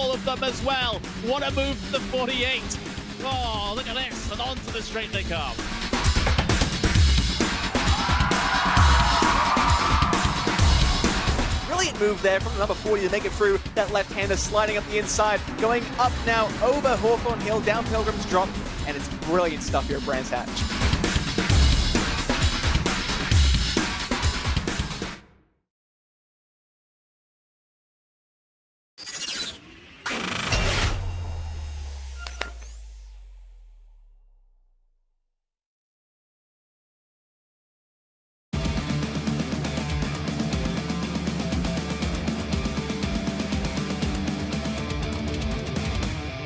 all of them as well. What a move for the 48. Oh, look at this, and onto the straight they come. Brilliant move there from number 40 to make it through. That left-hander sliding up the inside, going up now over Hawthorne Hill, down Pilgrim's Drop, and it's brilliant stuff here at Brands Hatch.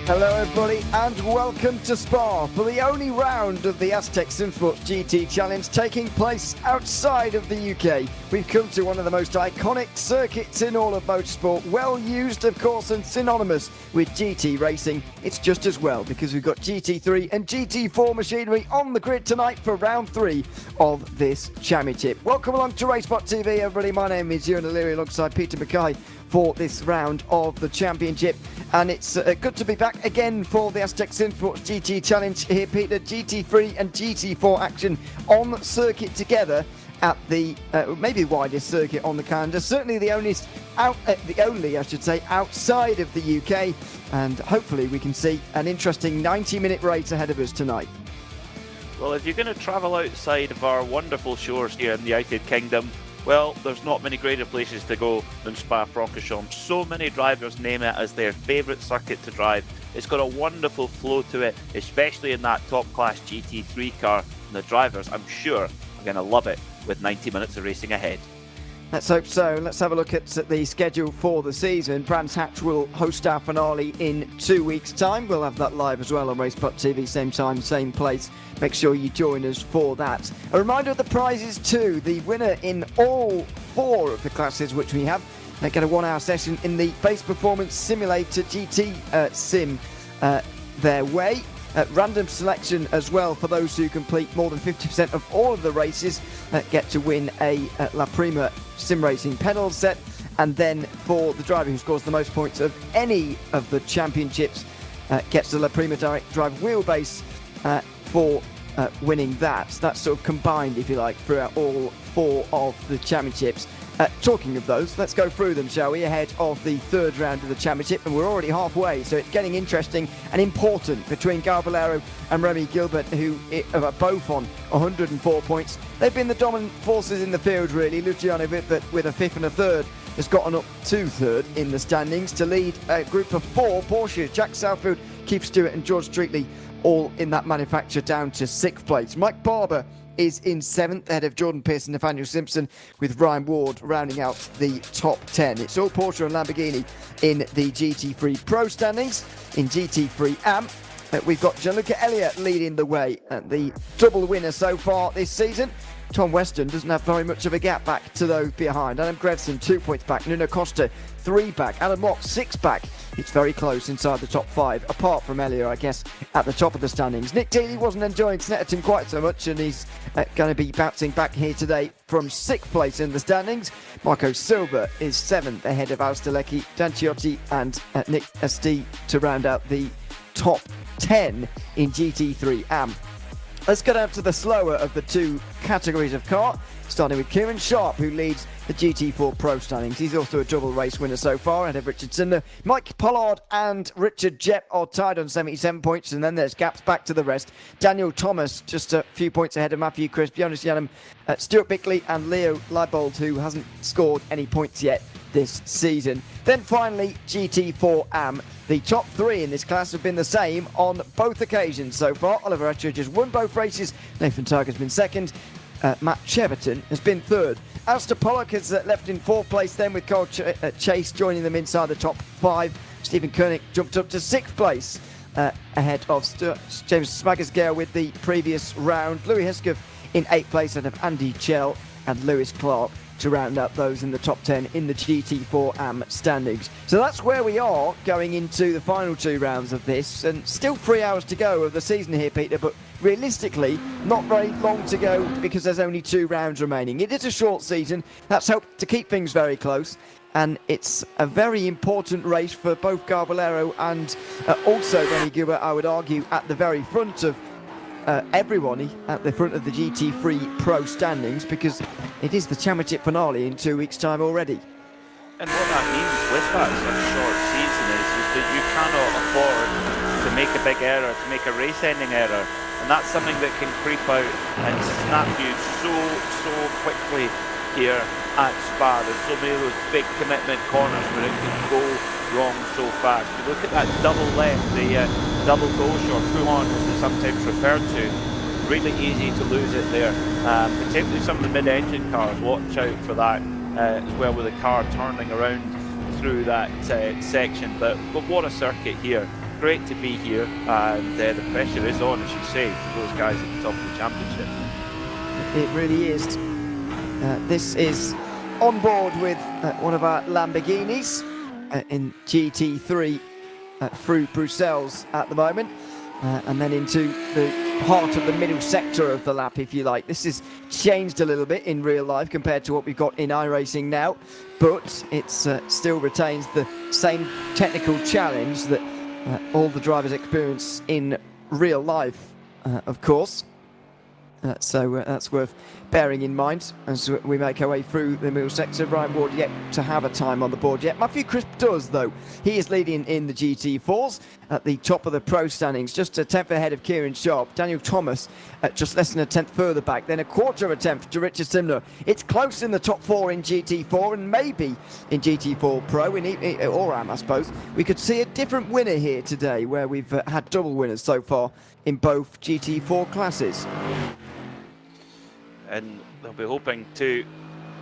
Hello everybody and welcome to Spa for the only round of the Asetek SimSports GT Challenge taking place outside of the UK. We've come to one of the most iconic circuits in all of motorsport, well used of course and synonymous with GT racing. It's just as well because we've got GT3 and GT4 machinery on the grid tonight for round 3 of this championship. Welcome along to RaceSpotTV everybody, my name is Ewan O'Leary alongside Peter Mackay for this round of the championship, and it's good to be back again for the Asetek SimSports GT Challenge here, Peter. GT3 and GT4 action on circuit together at the maybe widest circuit on the calendar, certainly the only outside of the UK, and hopefully we can see an interesting 90-minute race ahead of us tonight. Well, if you're going to travel outside of our wonderful shores here in the United Kingdom, well, there's not many greater places to go than Spa-Francorchamps. So many drivers name it as their favourite circuit to drive. It's got a wonderful flow to it, especially in that top-class GT3 car. And the drivers, I'm sure, are going to love it with 90 minutes of racing ahead. Let's hope so. Let's have a look at the schedule for the season. Brands Hatch will host our finale in 2 weeks' time. We'll have that live as well on RaceSpotTV, same time, same place. Make sure you join us for that. A reminder of the prizes too. The winner in all 4 of the classes which we have, they get a 1-hour session in the Base Performance Simulator GT Sim their way. Random selection as well for those who complete more than 50% of all of the races get to win a La Prima Sim Racing pedal set, and then for the driver who scores the most points of any of the championships gets the La Prima Direct Drive wheelbase for winning that. That's sort of combined, if you like, throughout all 4 of the championships. Talking of those, let's go through them, shall we, ahead of the 3rd round of the championship, and we're already halfway, so it's getting interesting and important between Galvalero and Remy Gilbert, who are both on 104 points. They've been the dominant forces in the field, really. Luciano Vippert, with a 5th and a 3rd, has gotten up to 3rd in the standings to lead a group of 4 Porsches. Jack Southfield, Keith Stewart and George Streetley all in that manufacture down to 6th place. Mike Barber is in 7th, ahead of Jordan Pearce and Nathaniel Simpson, with Ryan Ward rounding out the top 10. It's all Porsche and Lamborghini in the GT3 Pro standings. In GT3 AM, we've got Gianluca Elliott leading the way, the double winner so far this season. Tom Weston doesn't have very much of a gap back to those behind. Adam Grevson 2 points back, Nuno Costa 3 back, Alan Mock 6 back. It's very close inside the top 5, apart from Elliott, I guess, at the top of the standings. Nick Dealey wasn't enjoying Snetterton quite so much, and he's going to be bouncing back here today from 6th place in the standings. Marco Silva is 7th, ahead of Alistair Leckie, Dan Ciotti and Nick Esti to round out the top 10 in GT3 AM. Let's go down to the slower of the 2 categories of car, starting with Kieran Sharp, who leads the GT4 Pro standings. He's also a double race winner so far, ahead of Richard Cinder. Mike Pollard and Richard Jett are tied on 77 points, and then there's gaps back to the rest. Daniel Thomas just a few points ahead of Matthew Crisp, Jonas Yanham, Stuart Bickley and Leo Leibold, who hasn't scored any points yet this season. Then finally, GT4 AM. The top 3 in this class have been the same on both occasions so far. Oliver Etridge has won both races. Nathan Tiger's been 2nd. Matt Cheverton has been 3rd. Alistair Pollock has left in 4th place then, with Carl Chase joining them inside the top 5. Stephen Koenig jumped up to 6th place ahead of James Smaggersgale with the previous round. Louis Hesketh in 8th place ahead of Andy Chell and Lewis Clark to round up those in the top 10 in the GT4 AM standings. So that's where we are going into the final 2 rounds of this, and still 3 hours to go of the season here, Peter, but realistically not very long to go because there's only 2 rounds remaining. It is a short season. That's helped to keep things very close, and it's a very important race for both Garbolero and also Remy Gilbert, I would argue, at the very front of everyone, at the front of the GT3 Pro standings, because it is the championship finale in 2 weeks' time already. And what that means with that such short season is that you cannot afford to make a big error, to make a race-ending error, and that's something that can creep out and snap you so quickly here at Spa. There's so many of those big commitment corners where it can go wrong so fast. You look at that double left, the double gauche or pull-on as it's sometimes referred to, really easy to lose it there. Particularly some of the mid-engine cars, watch out for that as well, with the car turning around through that section. But what a circuit here. Great to be here, and the pressure is on, as you say, for those guys at the top of the championship. It really is. This is on board with one of our Lamborghinis in GT3 through Brussels at the moment, and then into the heart of the middle sector of the lap, if you like. This has changed a little bit in real life compared to what we've got in iRacing now, but it still retains the same technical challenge that all the drivers experience in real life, of course. So that's worth bearing in mind as we make our way through the middle sector. Ryan Ward yet to have a time on the board yet. Matthew Crisp does, though. He is leading in the GT4s at the top of the pro standings, just a tenth ahead of Kieran Sharp. Daniel Thomas just less than a tenth further back, then a quarter of a tenth to Richard Simler. It's close in the top 4 in GT4 and maybe in GT4 Pro, or AM, I suppose. We could see a different winner here today, where we've had double winners so far in both GT4 classes. And they'll be hoping to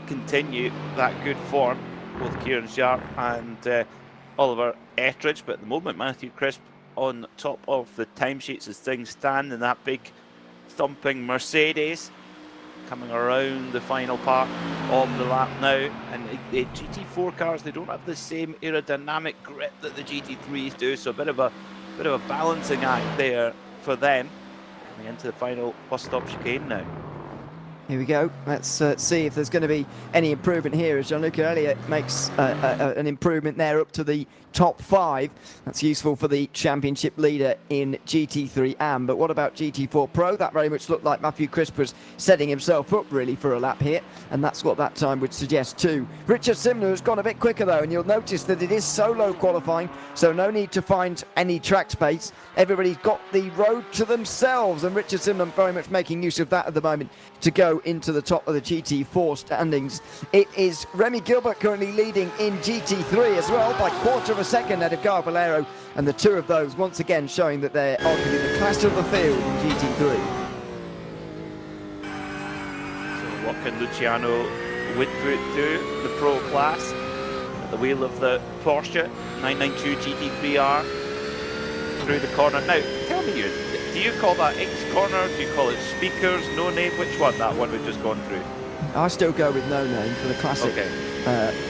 continue that good form, both Kieran Sharp and Oliver Ettridge. But at the moment, Matthew Crisp on top of the timesheets as things stand in that big thumping Mercedes, coming around the final part of the lap now. And the GT4 cars, they don't have the same aerodynamic grip that the GT3s do, so a bit of a balancing act there for them. Coming into the final bus stop chicane now. Here we go. Let's see if there's going to be any improvement here, as Gianluca Elliott makes an improvement there up to the top 5. That's useful for the championship leader in GT3 AM. But what about GT4 Pro? That very much looked like Matthew Crisp was setting himself up really for a lap here, and that's what that time would suggest too. Richard Simler has gone a bit quicker though, and you'll notice that it is solo qualifying, so no need to find any track space. Everybody's got the road to themselves, and Richard Simler very much making use of that at the moment to go into the top of the GT4 standings. It is Remy Gilbert currently leading in GT3 as well by quarter of a second ahead of Garbolero, and the two of those once again showing that they're arguably the class of the field in GT3. So what can Luciano Whitfoot do, the pro class, at the wheel of the Porsche 992 GT3R through the corner? Now, tell me, do you call that X corner? Do you call it speakers, no name? Which one? That one we've just gone through? I still go with no name for the classic. Okay.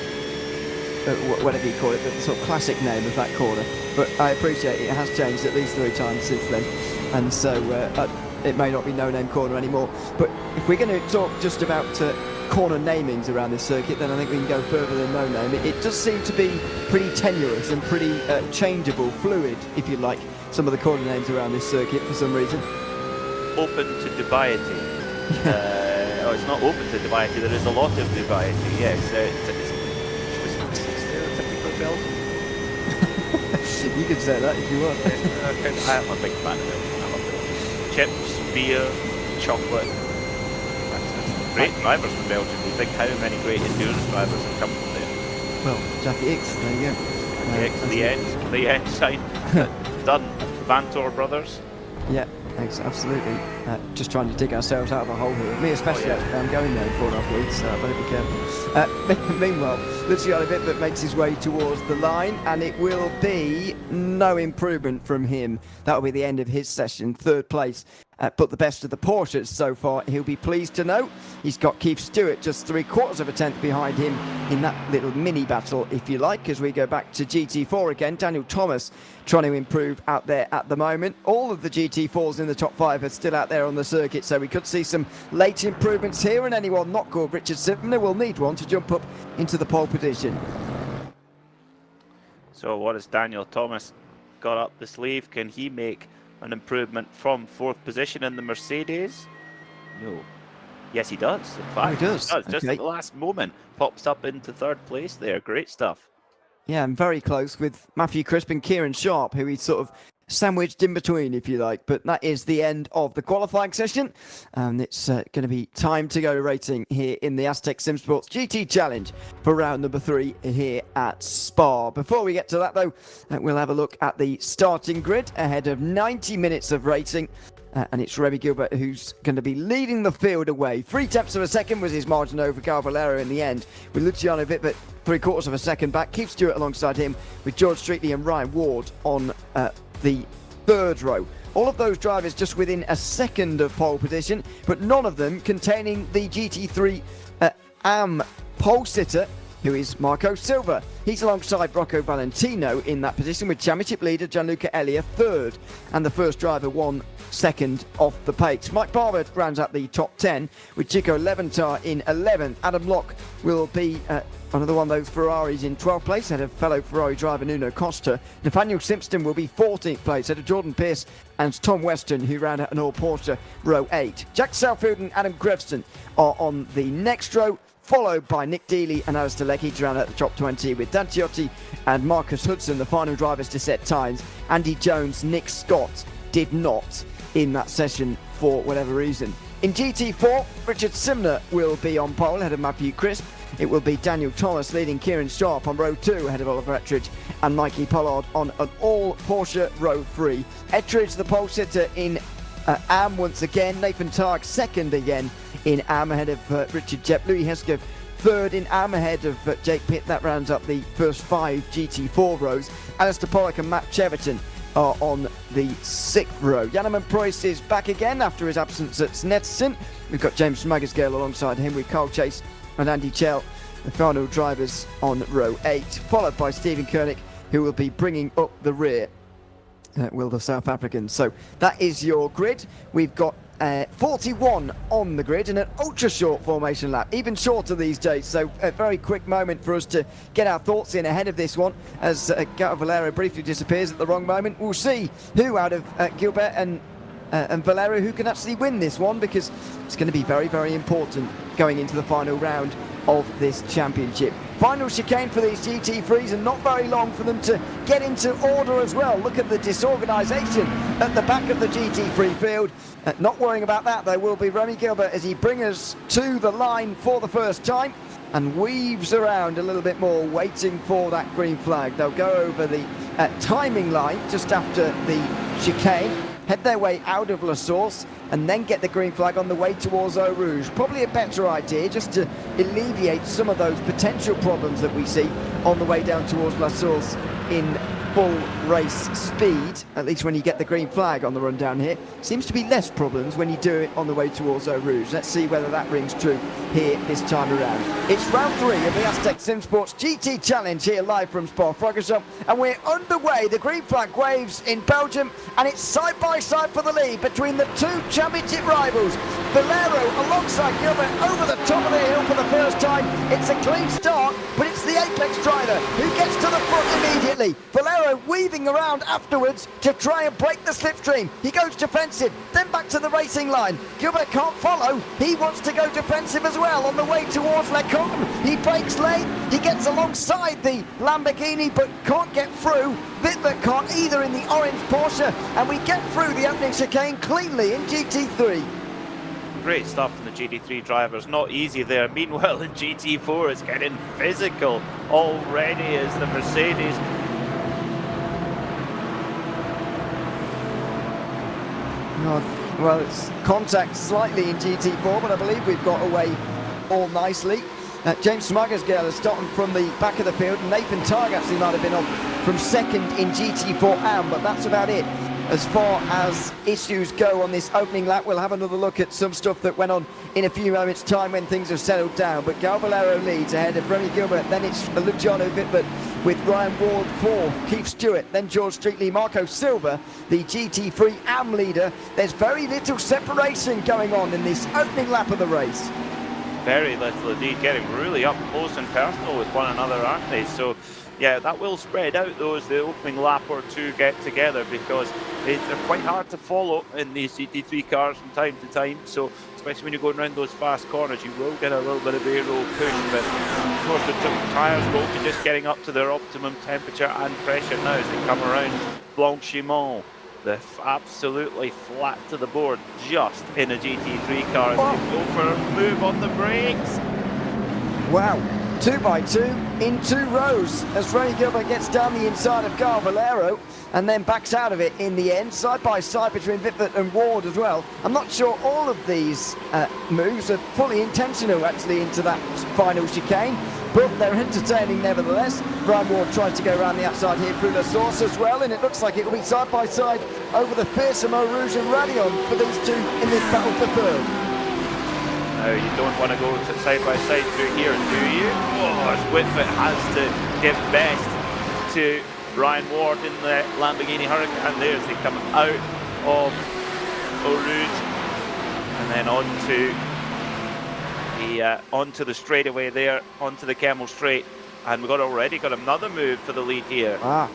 Whatever you call it, the sort of classic name of that corner. But I appreciate it has changed at least 3 times since then, and so it may not be no name corner anymore. But if we're going to talk just about corner namings around this circuit, then I think we can go further than no name. It does seem to be pretty tenuous and pretty changeable, fluid, if you like, some of the corner names around this circuit for some reason. Open to dubiety. Oh, it's not open to dubiety, there is a lot of dubiety, yes. You can say that if you want. I'm a big fan of it. I love it. Chips, beer, chocolate. Fantastic. Great drivers from Belgium. You think how many great endurance drivers have come from there? Well, Jackie X, there you go. The end sign. Done. Vantor brothers. Yeah, absolutely. Just trying to dig ourselves out of a hole here. Me especially, actually. I'm going there in 4.5 weeks, so I better be careful. Meanwhile, Luciano Whitfoot makes his way towards the line, and it will be no improvement from him. That will be the end of his session. 3rd place but the best of the Porsches so far. He'll be pleased to know he's got Keith Stewart just 3/4 of a tenth behind him in that little mini battle, if you like, as we go back to GT4 again. Daniel Thomas trying to improve out there at the moment. All of the GT4s in the top 5 are still out there on the circuit, so we could see some late improvements here, and anyone not called Richard Sipner will need one to jump up into the pole position. So what has Daniel Thomas got up the sleeve? Can he make an improvement from 4th position in the Mercedes? No. Yes, he does. In fact, he does. Just Okay. at the last moment, pops up into 3rd place there. Great stuff. Yeah, and very close with Matthew Crisp and Kieran Sharp, who he's sort of sandwiched in between, if you like. But that is the end of the qualifying session, and it's going to be time to go racing here in the Asetek SimSports GT Challenge for round number 3 here at Spa. Before we get to that, though, we'll have a look at the starting grid ahead of 90 minutes of racing. And it's Remy Gilbert who's going to be leading the field away. 3/10 of a second was his margin over Cal Valero in the end, with Luciano Vippert 3/4 of a second back. Keith Stewart alongside him, with George Streetley and Ryan Ward on the 3rd row. All of those drivers just within a second of pole position, but none of them containing the GT3 AM pole sitter, who is Marco Silva. He's alongside Rocco Valentino in that position, with championship leader Gianluca Elia 3rd, and the first driver 1 second off the pace. Mike Barber rounds out the top 10, with Chico Leventhal in 11th. Adam Locke will be another one of those Ferraris in 12th place, ahead of fellow Ferrari driver Nuno Costa. Nathaniel Simpson will be 14th place, ahead of Jordan Pierce and Tom Weston, who round out an all Porsche row 8. Jack Southfield and Adam Grevston are on the next row, followed by Nick Dealey and Alistair Leckie to round out the top 20, with Dan Ciotti and Marcus Hudson the final drivers to set times. Andy Jones, Nick Scott did not in that session for whatever reason. In GT4, Richard Sipner will be on pole ahead of Matthew Crisp. It will be Daniel Thomas leading Kieran Sharp on row 2 ahead of Oliver Ettridge and Mikey Pollard on an all Porsche row 3. Ettridge, the pole sitter in AM once again. Nathan Targ 2nd again in AM ahead of Richard Jepp. Louis Hesketh 3rd in AM ahead of Jake Pitt. That rounds up the first 5 GT4 rows. Alistair Pollock and Matt Cheverton are on the 6th row. Janeman Preuss is back again after his absence at Snetson. We've got James Smagersgale alongside him, with Carl Chase and Andy Chell, the final drivers on row 8, followed by Stephen Koenig, who will be bringing up the rear, will the South Africans. So that is your grid. We've got 41 on the grid in an ultra short formation lap, even shorter these days, so a very quick moment for us to get our thoughts in ahead of this one, as Cal Valero briefly disappears at the wrong moment. We'll see who out of Gilbert and Valero who can actually win this one, because it's going to be very, very important going into the final round of this championship. Final chicane for these GT3s, and not very long for them to get into order as well. Look at the disorganisation at the back of the GT3 field. Not worrying about that, though, will be Remy Gilbert as he brings us to the line for the first time and weaves around a little bit more, waiting for that green flag. They'll go over the timing line just after the chicane, head their way out of La Source, and then get the green flag on the way towards Eau Rouge. Probably a better idea, just to alleviate some of those potential problems that we see on the way down towards La Source in full race speed. At least when you get the green flag on the run down here, seems to be less problems when you do it on the way towards Eau Rouge. Let's see whether that rings true here this time around. It's round 3 of the Asetek SimSports GT Challenge here live from Spa-Francorchamps, and we're underway. The green flag waves in Belgium, and it's side by side for the lead between the 2 championship rivals. Valero alongside Gilbert over the top of the hill for the first time. It's a clean start, but it's the apex driver who gets to the front immediately. Valero weaving around afterwards to try and break the slipstream. He goes defensive, then back to the racing line. Gilbert can't follow. He wants to go defensive as well on the way towards Lecombe. He breaks lane. He gets alongside the Lamborghini, but can't get through. Vittler can't either in the orange Porsche, and we get through the opening chicane cleanly in GT3. Great stuff from the GT3 drivers, not easy there. Meanwhile, in GT4, it's getting physical already as the Mercedes. Well, it's contact slightly in GT4, but I believe we've got away all nicely. James Smagersgale has started from the back of the field. Nathan Targ actually might have been off from 2nd in GT4 AM, but that's about it. as far as issues go on this opening lap. We'll have another look at some stuff that went on in a few moments' time when things have settled down. But Gal Valero leads ahead of Remy Gilbert, then it's Luciano Wittbert with Ryan Ward fourth, Keith Stewart, then George Streetley, Marco Silva, the GT3 AM leader. There's very little separation going on in this opening lap of the race. Very little indeed, getting really up close and personal with one another, aren't they? So yeah, that will spread out though as the opening lap or two get together, because they're quite hard to follow in these GT3 cars from time to time. So especially when you're going around those fast corners, you will get a little bit of air roll push, but of course the tyres will be just getting up to their optimum temperature and pressure now as they come around Blanchimont. They're absolutely flat to the board, just in a GT3 car as they go for a move on the brakes. Wow, 2x2 in 2 rows as Remy Gilbert gets down the inside of Gal Valero and then backs out of it in the end, side by side between Wittbert and Ward as well. I'm not sure all of these moves are fully intentional actually into that final chicane, but they're entertaining nevertheless. Ryan Ward tries to go around the outside here through La Source as well, and it looks like it will be side by side over the fearsome Eau Rouge and Radion for these two in this battle for third. No, you don't want to go side by side through here, do you? Oh, as Wittbert has to give best to Ryan Ward in the Lamborghini Huracan there as they come out of Eau Rouge and then onto the straightaway there, onto the Camel Straight, and we've already got another move for the lead here. Ah,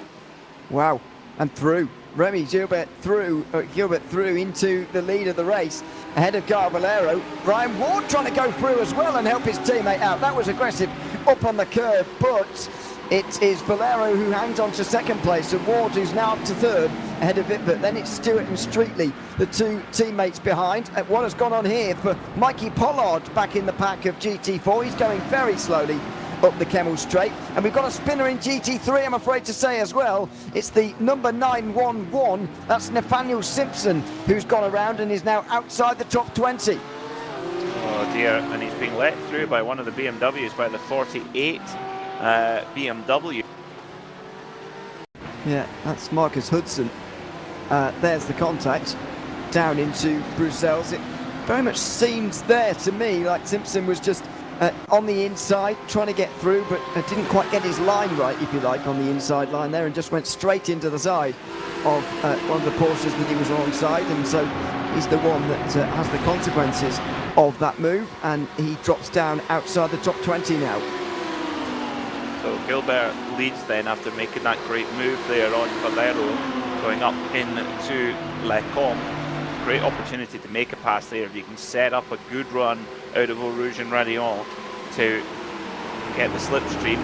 wow, and through. Remy Gilbert through into the lead of the race ahead of Gal Valero. Ryan Ward trying to go through as well and help his teammate out. That was aggressive up on the curve, but it is Valero who hangs on to second place, and Ward who's now up to third ahead of Wittbert. Then it's Stewart and Streetley, the two teammates behind. And what has gone on here for Mikey Pollard back in the pack of GT4? He's going very slowly up the Camel Straight, and we've got a spinner in GT3, I'm afraid to say as well. It's the number 911, that's Nathaniel Simpson, who's gone around and is now outside the top 20. Oh dear, and he's being let through by one of the BMWs, by the 48 BMW. Yeah, that's Marcus Hudson. There's the contact down into Bruxelles. It very much seemed there to me like Simpson was just on the inside trying to get through, but didn't quite get his line right, if you like, on the inside line there, and just went straight into the side of one of the Porsches that he was alongside, and so he's the one that has the consequences of that move, and he drops down outside the top 20 now. So Gilbert leads then after making that great move there on Valero, going up into Le Combe. Great opportunity to make a pass there if you can set up a good run out of Eau Rouge and Radion to get the slipstream,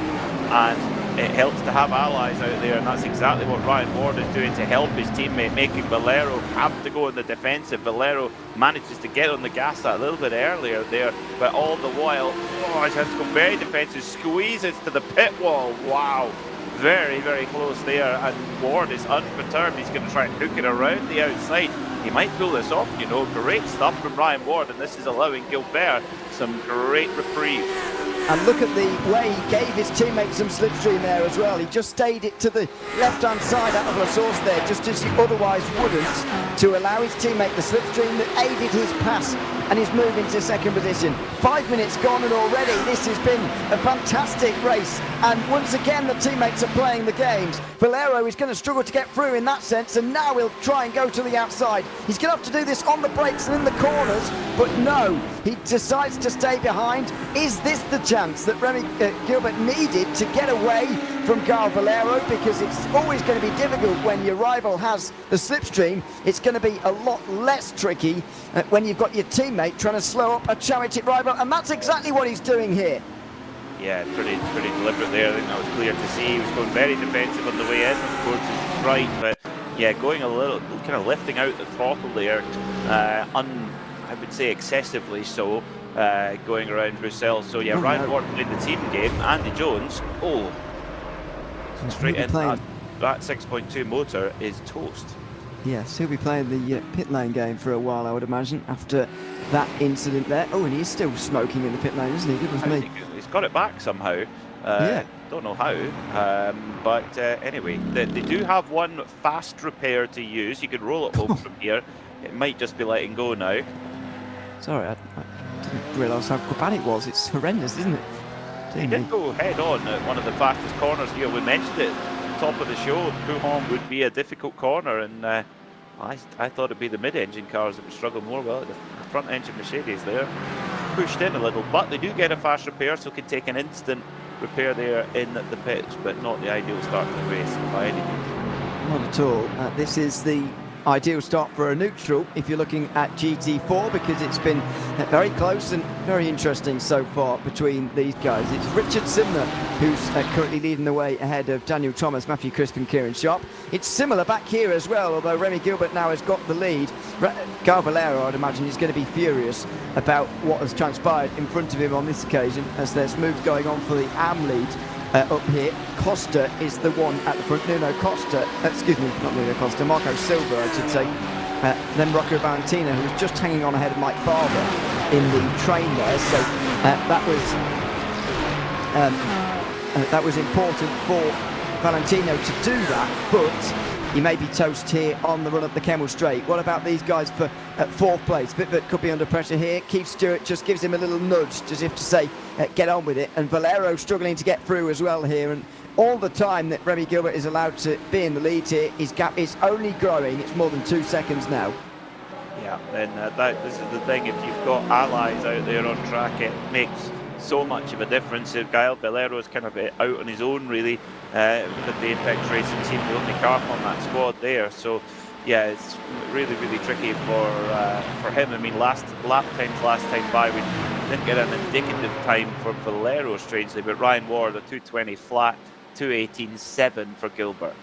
and it helps to have allies out there, and that's exactly what Ryan Ward is doing to help his teammate, making Valero have to go in the defensive. Valero manages to get on the gas that a little bit earlier there, but all the while, he has to go very defensive, squeezes to the pit wall. Wow, very, very close there, and Ward is unperturbed. He's going to try and hook it around the outside. He might pull this off, you know. Great stuff from Ryan Ward, and this is allowing Gilbert some great reprieve. And look at the way he gave his teammate some slipstream there as well. He just stayed it to the left-hand side out of La Source there, just as he otherwise wouldn't, to allow his teammate the slipstream that aided his pass and his move into second position. 5 minutes gone, and already this has been a fantastic race. And once again, the teammates are playing the games. Valero is going to struggle to get through in that sense, and now he'll try and go to the outside. He's going to have to do this on the brakes and in the corners, but no, he decides to stay behind. Is this the chance that Remy Gilbert needed to get away from Gal Valero? Because it's always going to be difficult when your rival has the slipstream. It's going to be a lot less tricky when you've got your teammate trying to slow up a charioted rival, and that's exactly what he's doing here. Yeah, pretty deliberate there. I think that was clear to see. He was going very defensive on the way in, of course, is right, but yeah, going a little, kind of lifting out the throttle there, I would say excessively so, going around Bruxelles. So yeah, Ryan Ward played the team game. Andy Jones, straight in. That 6.2 motor is toast. Yes, he'll be playing the pit lane game for a while, I would imagine, after that incident there. Oh, and he's still smoking in the pit lane, isn't he? Goodness me. He's got it back somehow. Yeah. don't know how. But anyway, they do have one fast repair to use. You could roll it home from here. It might just be letting go now. Sorry, I didn't realise how bad it was. It's horrendous, isn't it? He did go head on at one of the fastest corners here. We mentioned it top of the show. Coulomb would be a difficult corner, and I thought it'd be the mid-engine cars that would struggle more. Well, the front-engine Mercedes there pushed in a little, but they do get a fast repair, so can take an instant repair there in the pits, but not the ideal start to the race by any means. Not at all. This is the ideal start for a neutral if you're looking at GT4, because it's been very close and very interesting so far between these guys. It's Richard Simner who's currently leading the way ahead of Daniel Thomas, Matthew Crisp and Kieran Sharp. It's similar back here as well, although Remy Gilbert now has got the lead. Gal Valero, I'd imagine, is going to be furious about what has transpired in front of him on this occasion, as there's moves going on for the AM lead. Up here, Costa is the one at the front. Nuno Costa, excuse me, not Nuno Costa, Marco Silva, I should say. Then Rocco Valentino, who was just hanging on ahead of Mike Barber in the train there. So that was important for Valentino to do that, but he may be toast here on the run up the Kemmel Straight. What about these guys for fourth place? Vipvet could be under pressure here. Keith Stewart just gives him a little nudge, as if to say, get on with it. And Valero struggling to get through as well here. And all the time that Remy Gilbert is allowed to be in the lead here, his gap is only growing. It's more than 2 seconds now. Yeah, and this is the thing. If you've got allies out there on track, it makes so much of a difference. Gael Valero is kind of out on his own, really, with the Apex Racing team, the only car on that squad there. So yeah, it's really, really tricky for him. I mean, lap times last time by, we didn't get an indicative time for Valero, strangely, but Ryan Ward, a 2:20 flat, 2:18.7 for Gilbert.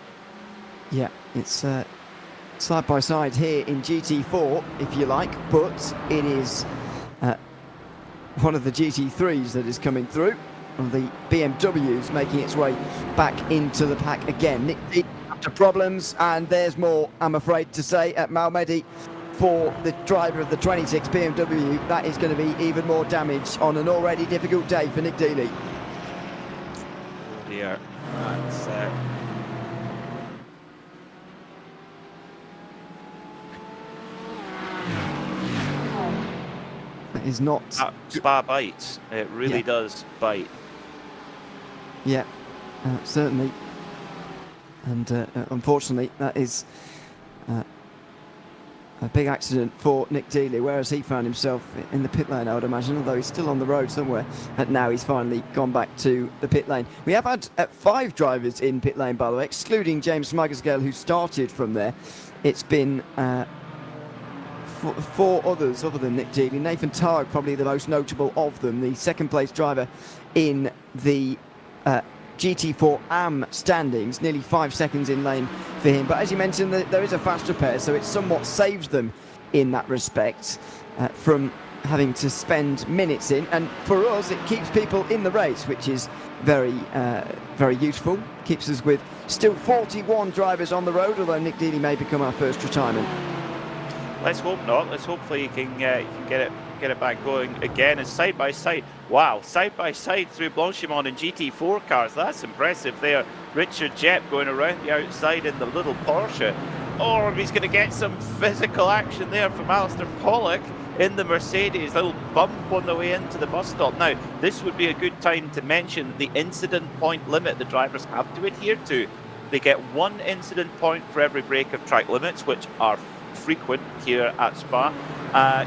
Yeah, it's side by side here in GT4, if you like, but it is one of the GT3s that is coming through, and the BMWs making its way back into the pack again. Nick D after problems, and there's more, I'm afraid to say, at Malmedy for the driver of the 26 BMW. That is going to be even more damage on an already difficult day for Nick Dealey. Oh dear, that's Is not Spa bites. It really does bite. Yeah, certainly. And unfortunately, that is a big accident for Nick Dealey. Where has he found himself? In the pit lane, I would imagine, although he's still on the road somewhere. And now he's finally gone back to the pit lane. We have had 5 drivers in pit lane, by the way, excluding James Smagersgale, who started from there. It's been 4 others other than Nick Dealey. Nathan Targ, probably the most notable of them, the second place driver in the GT4 AM standings, nearly 5 seconds in lane for him. But as you mentioned, there is a fast repair, so it somewhat saves them in that respect from having to spend minutes in. And for us, it keeps people in the race, which is very, very useful. Keeps us with still 41 drivers on the road, although Nick Dealey may become our first retirement. Let's hope not. Let's hopefully you can get it back going again. And side by side, wow, side by side through Blanchimont and GT4 cars. That's impressive there. Richard Jepp going around the outside in the little Porsche. Or he's going to get some physical action there from Alistair Pollock in the Mercedes. Little bump on the way into the bus stop. Now, this would be a good time to mention the incident point limit the drivers have to adhere to. They get 1 incident point for every break of track limits, which are frequent here at Spa.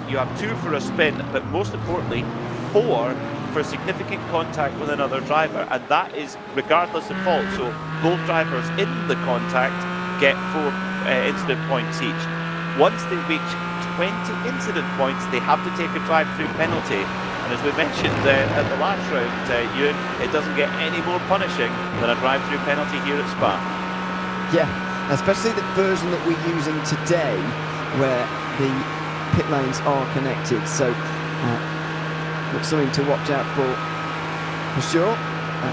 You have 2 for a spin, but most importantly 4 for significant contact with another driver, and that is regardless of fault. So both drivers in the contact get 4 incident points each. Once they reach 20 incident points, they have to take a drive-through penalty, and as we mentioned at the last round, Ewan, it doesn't get any more punishing than a drive-through penalty here at Spa. Yeah, especially the version that we're using today, where the pit lanes are connected. So that's something to watch out for sure.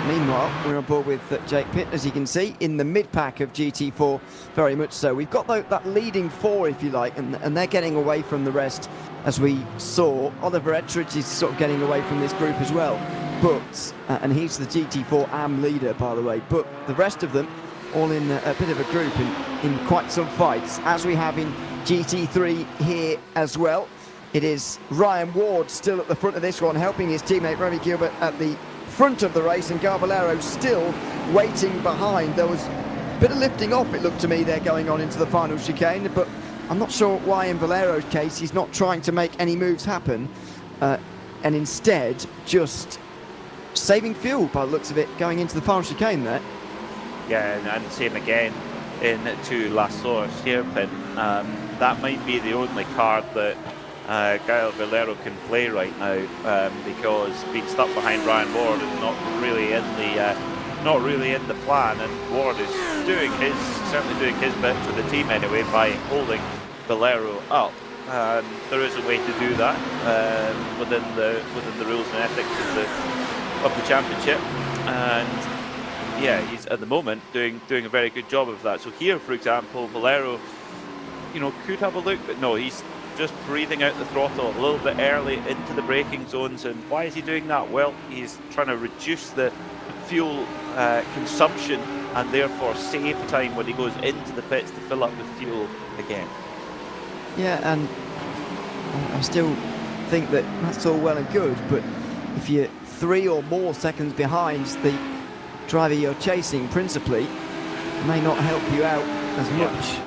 Meanwhile, we're on board with Jake Pitt, as you can see, in the mid-pack of GT4, very much so. We've got that leading 4, if you like, and they're getting away from the rest, as we saw. Oliver Ettridge is sort of getting away from this group as well. but, and he's the GT4 AM leader, by the way, but the rest of them all in a bit of a group in quite some fights, as we have in GT3 here as well. It is Ryan Ward still at the front of this one, helping his teammate Remy Gilbert at the front of the race, and Garvalero still waiting behind. There was a bit of lifting off, it looked to me, there going on into the final chicane, but I'm not sure why in Valero's case he's not trying to make any moves happen, and instead just saving fuel by the looks of it going into the final chicane there. Yeah, and same again in to La Source hairpin. That might be the only card that Gael Valero can play right now, because being stuck behind Ryan Ward is not really in the plan, and Ward is certainly doing his bit for the team anyway by holding Valero up. There is a way to do that within the rules and ethics of the championship, and yeah, he's at the moment doing a very good job of that. So here, for example, Valero, could have a look, but no, he's just breathing out the throttle a little bit early into the braking zones. And why is he doing that? Well, he's trying to reduce the fuel consumption and therefore save time when he goes into the pits to fill up with fuel again. Yeah, and I still think that that's all well and good, but if you're 3 or more seconds behind the driver you're chasing principally, it may not help you out as much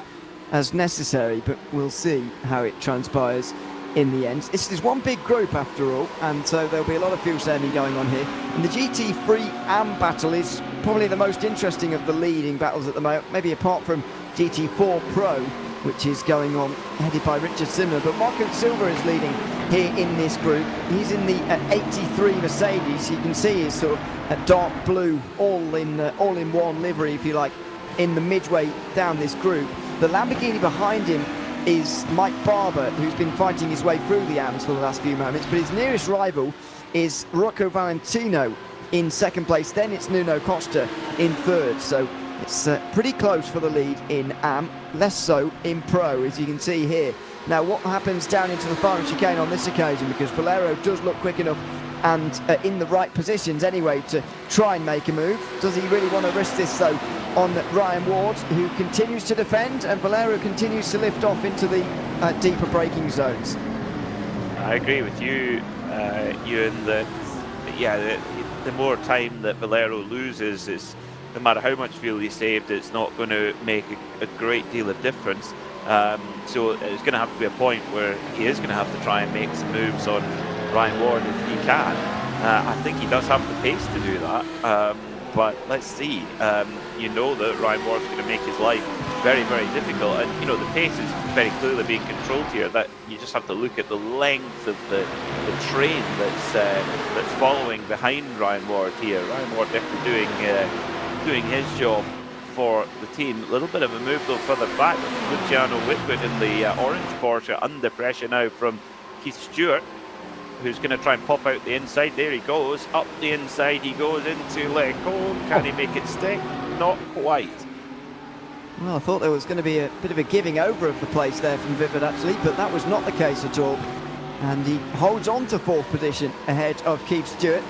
as necessary, but we'll see how it transpires in the end. This is one big group after all, and so there'll be a lot of fuel saving going on here. And the GT3 AM battle is probably the most interesting of the leading battles at the moment, maybe apart from GT4 Pro, which is going on, headed by Richard Simler. But Marco Silva is leading here in this group. He's in the 83 Mercedes. You can see his sort of dark blue, all-in-one livery, if you like, in the midway down this group. The Lamborghini behind him is Mike Barber, who's been fighting his way through the AMs for the last few moments, but his nearest rival is Rocco Valentino in second place. Then it's Nuno Costa in third. So it's pretty close for the lead in AM, less so in Pro, as you can see here. Now, what happens down into the final chicane on this occasion, because Valero does look quick enough and in the right positions anyway to try and make a move. Does he really want to risk this, though, on Ryan Ward, who continues to defend, and Valero continues to lift off into the deeper braking zones? I agree with you, Ewan, that the more time that Valero loses, it's, no matter how much fuel he saved, it's not going to make a great deal of difference. So it's going to have to be a point where he is going to have to try and make some moves on Ryan Ward if he can. I think he does have the pace to do that, but let's see. You know that Ryan Ward's going to make his life very, very difficult, and the pace is very clearly being controlled here. That you just have to look at the length of the train that's following behind Ryan Ward here. Ryan Ward definitely doing his job for the team. A little bit of a move though further back. Luciano Whitwood in the orange Porsche under pressure now from Keith Stewart, who's going to try and pop out the inside. There he goes, up the inside he goes into let go. Can he make it stick? Not quite. Well, I thought there was going to be a bit of a giving over of the place there from Vivid actually, but that was not the case at all. And he holds on to fourth position ahead of Keith Stewart.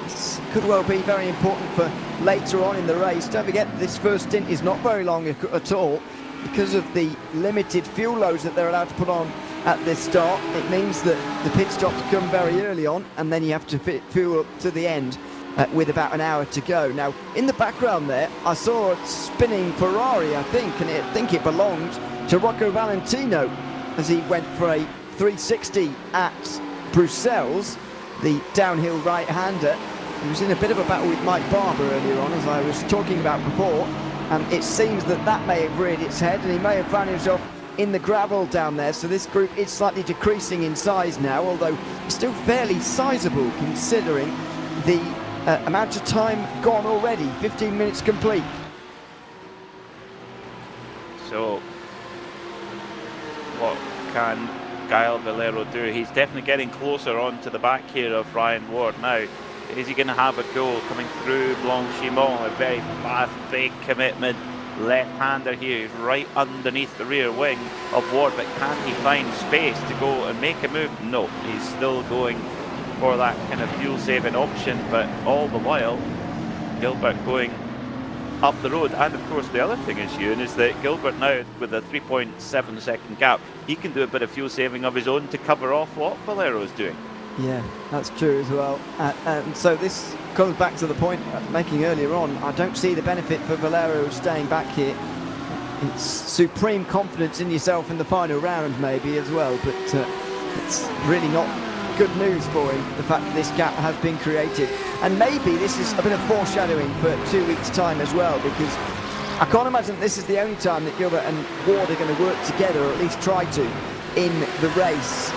This could well be very important for later on in the race. Don't forget, this first stint is not very long at all. Because of the limited fuel loads that they're allowed to put on at this start, it means that the pit stops come very early on, and then you have to fit fuel up to the end with about an hour to go. Now, in the background there, I saw a spinning Ferrari, I think, and I think it belonged to Rocco Valentino as he went for a 360 at Bruxelles, the downhill right-hander. He was in a bit of a battle with Mike Barber earlier on, as I was talking about before, and it seems that may have reared its head, and he may have found himself in the gravel down there. So this group is slightly decreasing in size now, although still fairly sizable considering the amount of time gone already. 15 minutes complete. So what can Gael Valero do? He's definitely getting closer onto the back here of Ryan Ward now. Is he going to have a go coming through Blanchimont? A very fast, big commitment. Left-hander here, right underneath the rear wing of Ward, but can he find space to go and make a move? No, he's still going for that kind of fuel-saving option, but all the while, Gilbert going up the road. And of course, the other thing is, Ewan, is that Gilbert now, with a 3.7 second gap, he can do a bit of fuel saving of his own to cover off what Valero is doing. Yeah, that's true as well. And so this comes back to the point making earlier on. I don't see the benefit for Valero staying back here. It's supreme confidence in yourself in the final round maybe as well, but it's really not good news for him, the fact that this gap has been created. And maybe this is a bit of foreshadowing for 2 weeks' time as well, because I can't imagine this is the only time that Gilbert and Ward are going to work together, or at least try to, in the race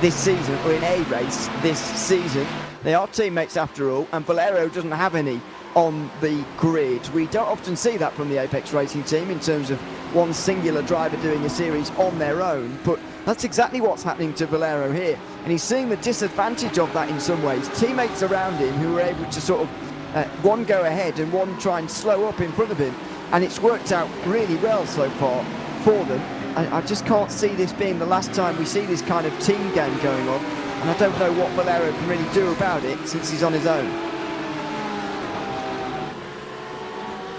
this season, or in a race this season. They are teammates after all, and Valero doesn't have any on the grid. We don't often see that from the Apex Racing team in terms of one singular driver doing a series on their own, but that's exactly what's happening to Valero here, and he's seeing the disadvantage of that in some ways. Teammates around him who are able to sort of one go ahead and one try and slow up in front of him, and it's worked out really well so far for them. I just can't see this being the last time we see this kind of team game going on, and I don't know what Valero can really do about it since he's on his own.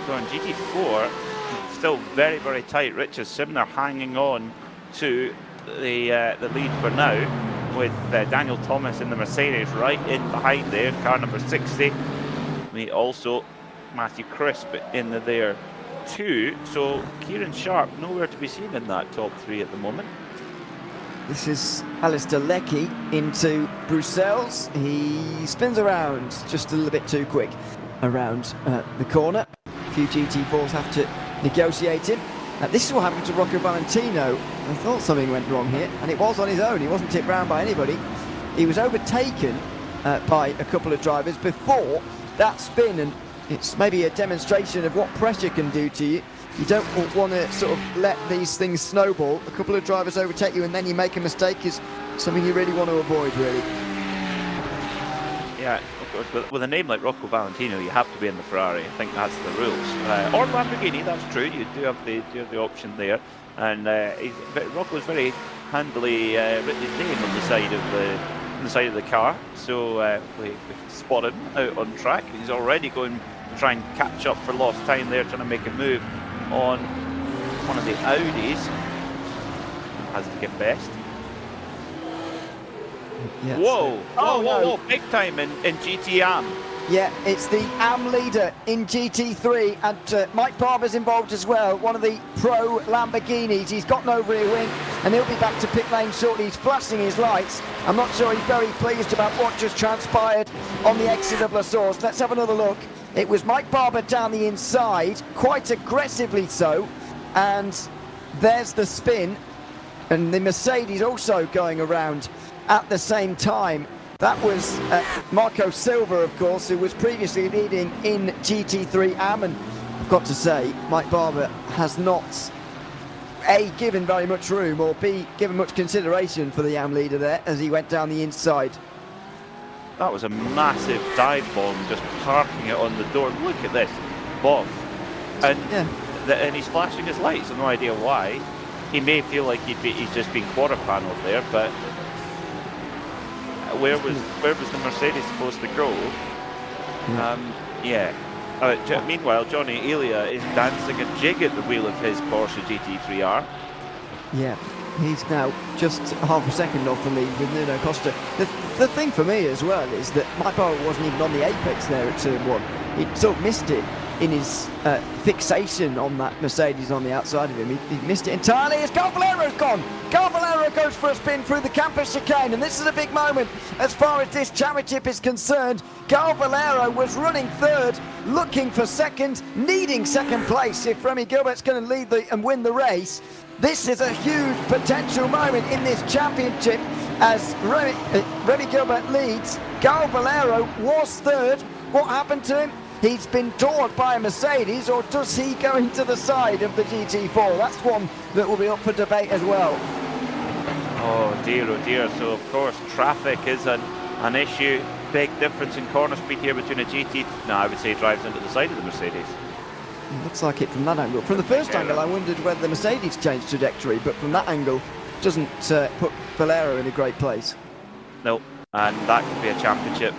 So on GT4, still very, very tight. Richard Simner hanging on to the lead for now, with Daniel Thomas in the Mercedes right in behind there, car number 60. We also Matthew Crisp in there too. So Kieran Sharp nowhere to be seen in that top three at the moment. This is Alistair Leckie into Bruxelles. He spins around just a little bit too quick around the corner. A few GT4s have to negotiate him. This is what happened to Rocco Valentino. I thought something went wrong here, and it was on his own. He wasn't tipped round by anybody. He was overtaken by a couple of drivers before that spin, and it's maybe a demonstration of what pressure can do to you. You don't want to sort of let these things snowball. A couple of drivers overtake you and then you make a mistake is something you really want to avoid, really. Yeah, of course, with a name like Rocco Valentino, you have to be in the Ferrari. I think that's the rules. Or Lamborghini, that's true. You do have the option there. And Rocco's very handily written his name on the side of the car. So we spot him out on track. He's already going to try and catch up for lost time there, trying to make a move on one of the Audis. Has to get best. Yeah, whoa, so, whoa, big time in GT Am. Yeah, it's the AM leader in GT3, and Mike Barber's involved as well, one of the pro Lamborghinis. He's gotten over a win, and he'll be back to pit lane shortly. He's flashing his lights. I'm not sure he's very pleased about what just transpired on the exit of La Source. Let's have another look. It was Mike Barber down the inside, quite aggressively so, and there's the spin, and the Mercedes also going around at the same time. That was Marco Silva, of course, who was previously leading in GT3 AM, and I've got to say, Mike Barber has not A, given very much room, or B, given much consideration for the AM leader there as he went down the inside. That was a massive dive bomb, just parking it on the door. Look at this, Bob. And, yeah. And he's flashing his lights, I've no idea why. He may feel like he's just been quarter panelled there, but where was the Mercedes supposed to go? Meanwhile, Johnny Elia is dancing a jig at the wheel of his Porsche GT3R. Yeah, he's now just half a second off the lead with Nuno Costa. The thing for me as well is that Mike Barber wasn't even on the apex there at turn one. He sort of missed it in his fixation on that Mercedes on the outside of him. He missed it entirely as Carl Valero's gone. Carl Valero goes for a spin through the campus chicane, and this is a big moment as far as this championship is concerned. Carl Valero was running third, looking for second, needing second place if Remy Gilbert's going to lead and win the race. This is a huge potential moment in this championship as Remy Gilbert leads. Carl Valero was third. What happened to him? He's been doored by a Mercedes, or does he go into the side of the GT4? That's one that will be up for debate as well. Oh dear. So of course traffic is an issue. Big difference in corner speed here between a GT. No, I would say he drives into the side of the Mercedes. It looks like it from that angle. From the first angle, I wondered whether the Mercedes changed trajectory, but from that angle, doesn't put Valero in a great place. No, and that could be a championship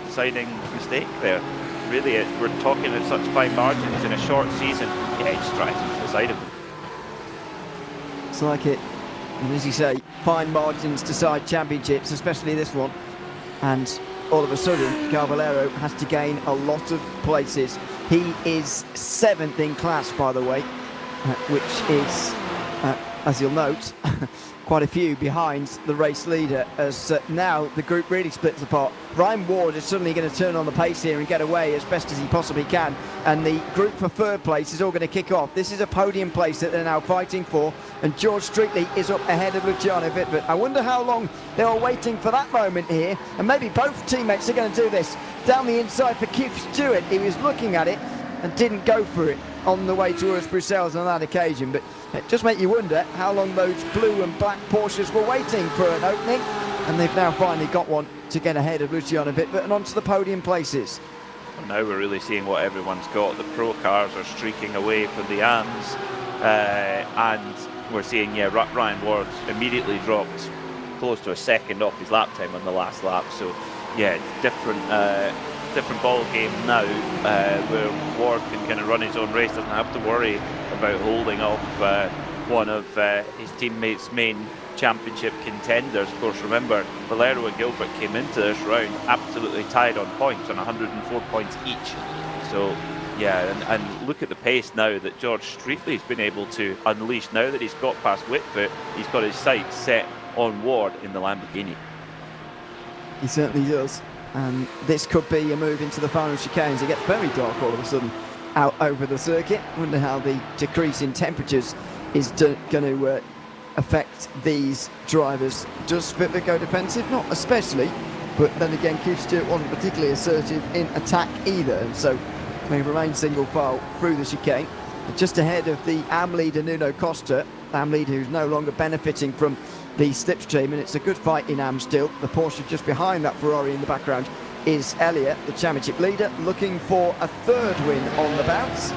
deciding mistake there. Really, we're talking at such fine margins in a short season. Yeah, just drives into the side of it. It's like it, and as you say, fine margins decide championships, especially this one. And all of a sudden, Caballero has to gain a lot of places. He is 7th in class, by the way, which is, as you'll note, quite a few behind the race leader, as now the group really splits apart. Ryan Ward is suddenly going to turn on the pace here and get away as best as he possibly can, and the group for 3rd place is all going to kick off. This is a podium place that they're now fighting for, and George Streetley is up ahead of Luciano Wittwert. I wonder how long they are waiting for that moment here, and maybe both teammates are going to do this. Down the inside for Keith Stewart, he was looking at it and didn't go for it on the way towards Brussels on that occasion, but it just makes you wonder how long those blue and black Porsches were waiting for an opening, and they've now finally got one to get ahead of Luciano Wittwert and onto the podium places. Well, now we're really seeing what everyone's got. The pro cars are streaking away for the AMs, and we're seeing, yeah, Ryan Ward immediately dropped close to a second off his lap time on the last lap, so yeah, it's different ball game now, where Ward can kind of run his own race, doesn't have to worry about holding off one of his teammates' main championship contenders. Of course, remember, Valero and Gilbert came into this round absolutely tied on points, on 104 points each. So yeah, and look at the pace now that George Streetley's been able to unleash. Now that he's got past Wittwert, he's got his sights set on Ward in the Lamborghini. He certainly does. And this could be a move into the final chicanes. It gets very dark all of a sudden out over the circuit. Wonder how the decrease in temperatures is going to affect these drivers. Does Wittwert go defensive? Not especially, but then again, Keith Stewart wasn't particularly assertive in attack either, and so they remain single file through the chicane. Just ahead of the AM leader Nuno Costa, AM leader who's no longer benefiting from the slipstream, and it's a good fight in AM still. The Porsche just behind that Ferrari in the background is Elliott, the championship leader, looking for a 3rd win on the bounce.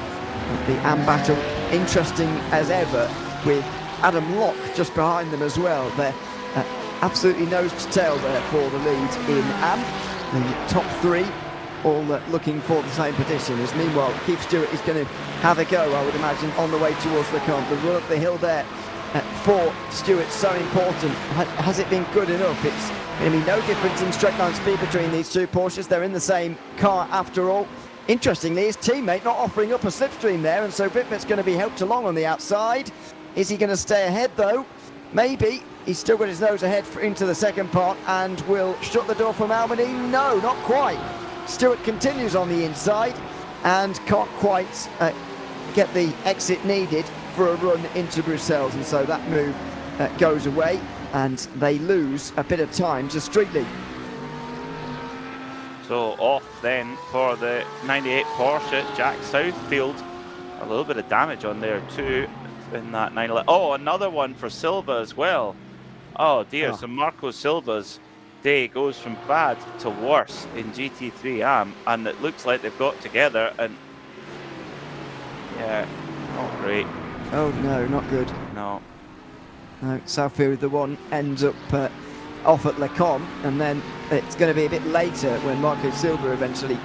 The AM battle interesting as ever, with Adam Locke just behind them as well. They're absolutely nose to tail there for the lead in AM. The top 3 all looking for the same position, as meanwhile Keith Stewart is going to have a go, I would imagine, on the way towards the comp. The run up the hill there for Stewart so important. Has it been good enough? It's going to be no difference in straight line speed between these two Porsches. They're in the same car after all. Interestingly, his teammate not offering up a slipstream there, and so Wittwert's going to be helped along on the outside. Is he going to stay ahead though? Maybe. He's still got his nose ahead into the second part and will shut the door from Albany. No, not quite. Stewart continues on the inside and can't quite get the exit needed for a run into Brussels, and so that move goes away and they lose a bit of time to Streetley. So off then for the 98 Porsche, Jack Southfield. A little bit of damage on there too in that 911. Oh, another one for Silva as well. Oh dear, so Marco Silva's day goes from bad to worse in GT3 AM, and it looks like they've got together, and yeah, not great. Oh no, not good. No. No, Southfield, the one, ends up off at Le Com, and then it's going to be a bit later when Marco Silva eventually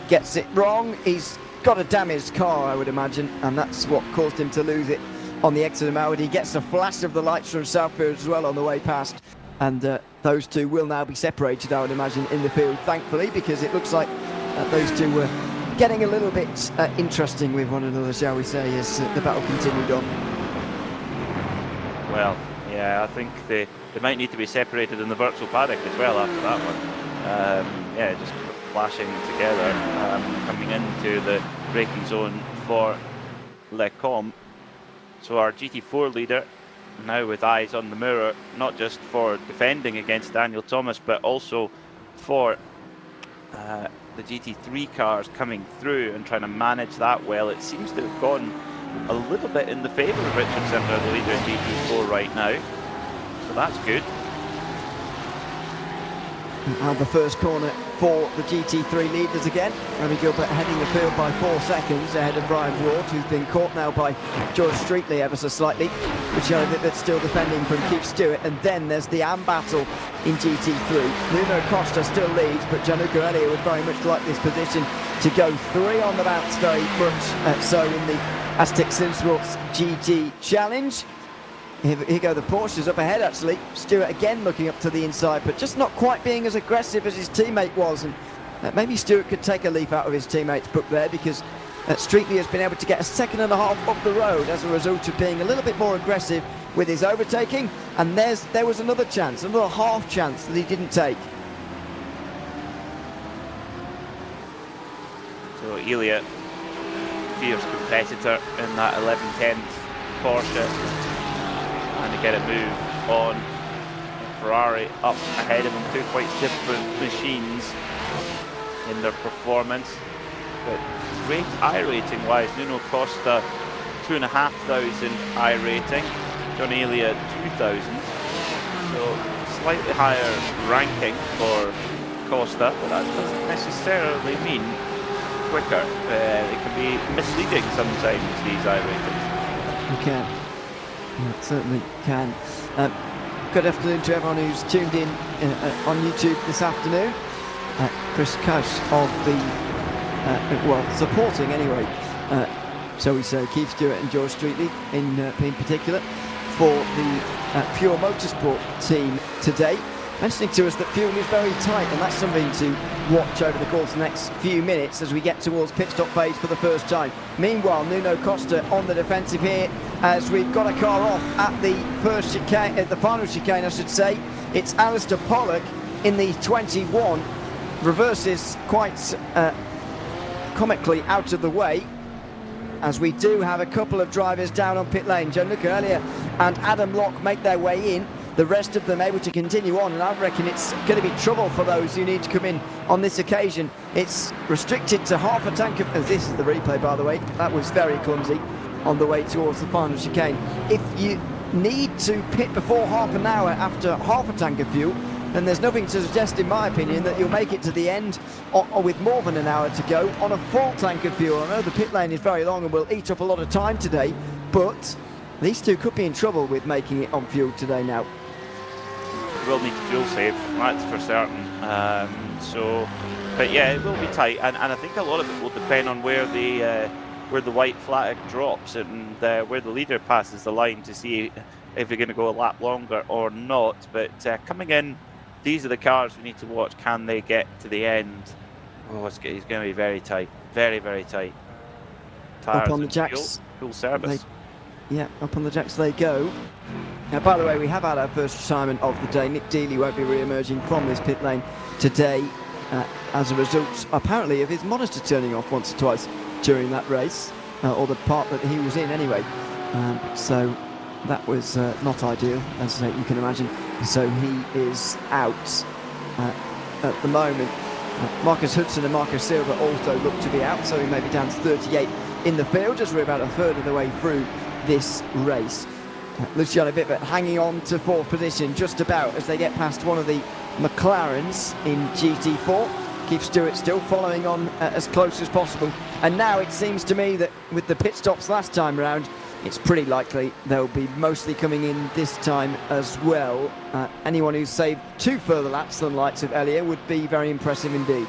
gets it wrong. He's got a damaged car, I would imagine, and that's what caused him to lose it on the exit of Maud. He gets a flash of the lights from Southfield as well on the way past, and those two will now be separated, I would imagine, in the field, thankfully, because it looks like those two were getting a little bit interesting with one another, shall we say, as the battle continued on. Well, yeah, I think they might need to be separated in the virtual paddock as well after that one. Yeah, just flashing together, coming into the braking zone for Le Com. So our GT4 leader, now with eyes on the mirror, not just for defending against Daniel Thomas, but also for the GT3 cars coming through and trying to manage that well. It seems to have gone a little bit in the favour of Richard Simler, the leader in GT4 right now, so that's good. Now the first corner for the GT3 leaders again. Remy Gilbert heading the field by 4 seconds ahead of Ryan Ward, who's been caught now by George Streetley ever so slightly. Luciano Vitt's still defending from Keith Stewart, and then there's the AM battle in GT3. Nuno Costa still leads, but Gianluca Elia would very much like this position to go 3 on the bounce, very much so in the Asetek SimSports GT Challenge. Here go the Porsches up ahead actually. Stewart again looking up to the inside, but just not quite being as aggressive as his teammate was, and maybe Stewart could take a leaf out of his teammate's book there, because Streetley has been able to get a 1.5 seconds up the road as a result of being a little bit more aggressive with his overtaking, and there was another chance, another half chance that he didn't take. So Elia, fierce competitor in that 11-10th Porsche, and to get a move on Ferrari up ahead of them. Two quite different machines in their performance, but iRating wise, Nuno Costa 2,500 iRating, John Elia 2,000, so slightly higher ranking for Costa, but that doesn't necessarily mean quicker. It can be misleading sometimes, these iRatings. You can. Yeah, it certainly can. Good afternoon to everyone who's tuned in on YouTube this afternoon. Chris Cush of the, supporting anyway, shall we say, Keith Stewart and George Streetley in particular for the Pure Motorsport team today. Mentioning to us that fuel is very tight, and that's something to watch over the course of the next few minutes as we get towards pit stop phase for the first time. Meanwhile, Nuno Costa on the defensive here as we've got a car off at the first chicane, at the final chicane I should say. It's Alistair Pollock in the 21, reverses quite comically out of the way, as we do have a couple of drivers down on pit lane. Gianluca Elia and Adam Locke make their way in. The rest of them able to continue on, and I reckon it's going to be trouble for those who need to come in on this occasion. It's restricted to half a tank of... this is the replay, by the way. That was very clumsy on the way towards the final chicane. If you need to pit before half an hour after half a tank of fuel, then there's nothing to suggest, in my opinion, that you'll make it to the end or with more than an hour to go on a full tank of fuel. I know the pit lane is very long and will eat up a lot of time today, but these two could be in trouble with making it on fuel today now. Will need fuel save, that's for certain. But yeah, it will be tight, and I think a lot of it will depend on where the white flag drops and where the leader passes the line to see if they're going to go a lap longer or not. But coming in, these are the cars we need to watch. Can they get to the end? Oh, it's going to be very tight, very, very tight. Tires up on the jacks, full service. Up on the jacks they go. Now, by the way, we have had our first retirement of the day. Nick Dealey won't be re-emerging from this pit lane today as a result, apparently, of his monitor turning off once or twice during that race, or the part that he was in anyway. So that was not ideal, as you can imagine. So he is out at the moment. Marcus Hudson and Marco Silva also look to be out, so he may be down to 38 in the field as we're about a third of the way through this race. Luciano Vitt hanging on to 4th position just about as they get past one of the McLarens in GT4. Keith Stewart still following on as close as possible, and now it seems to me that with the pit stops last time round, it's pretty likely they'll be mostly coming in this time as well. Anyone who's saved 2 further laps than the likes of Elia would be very impressive indeed.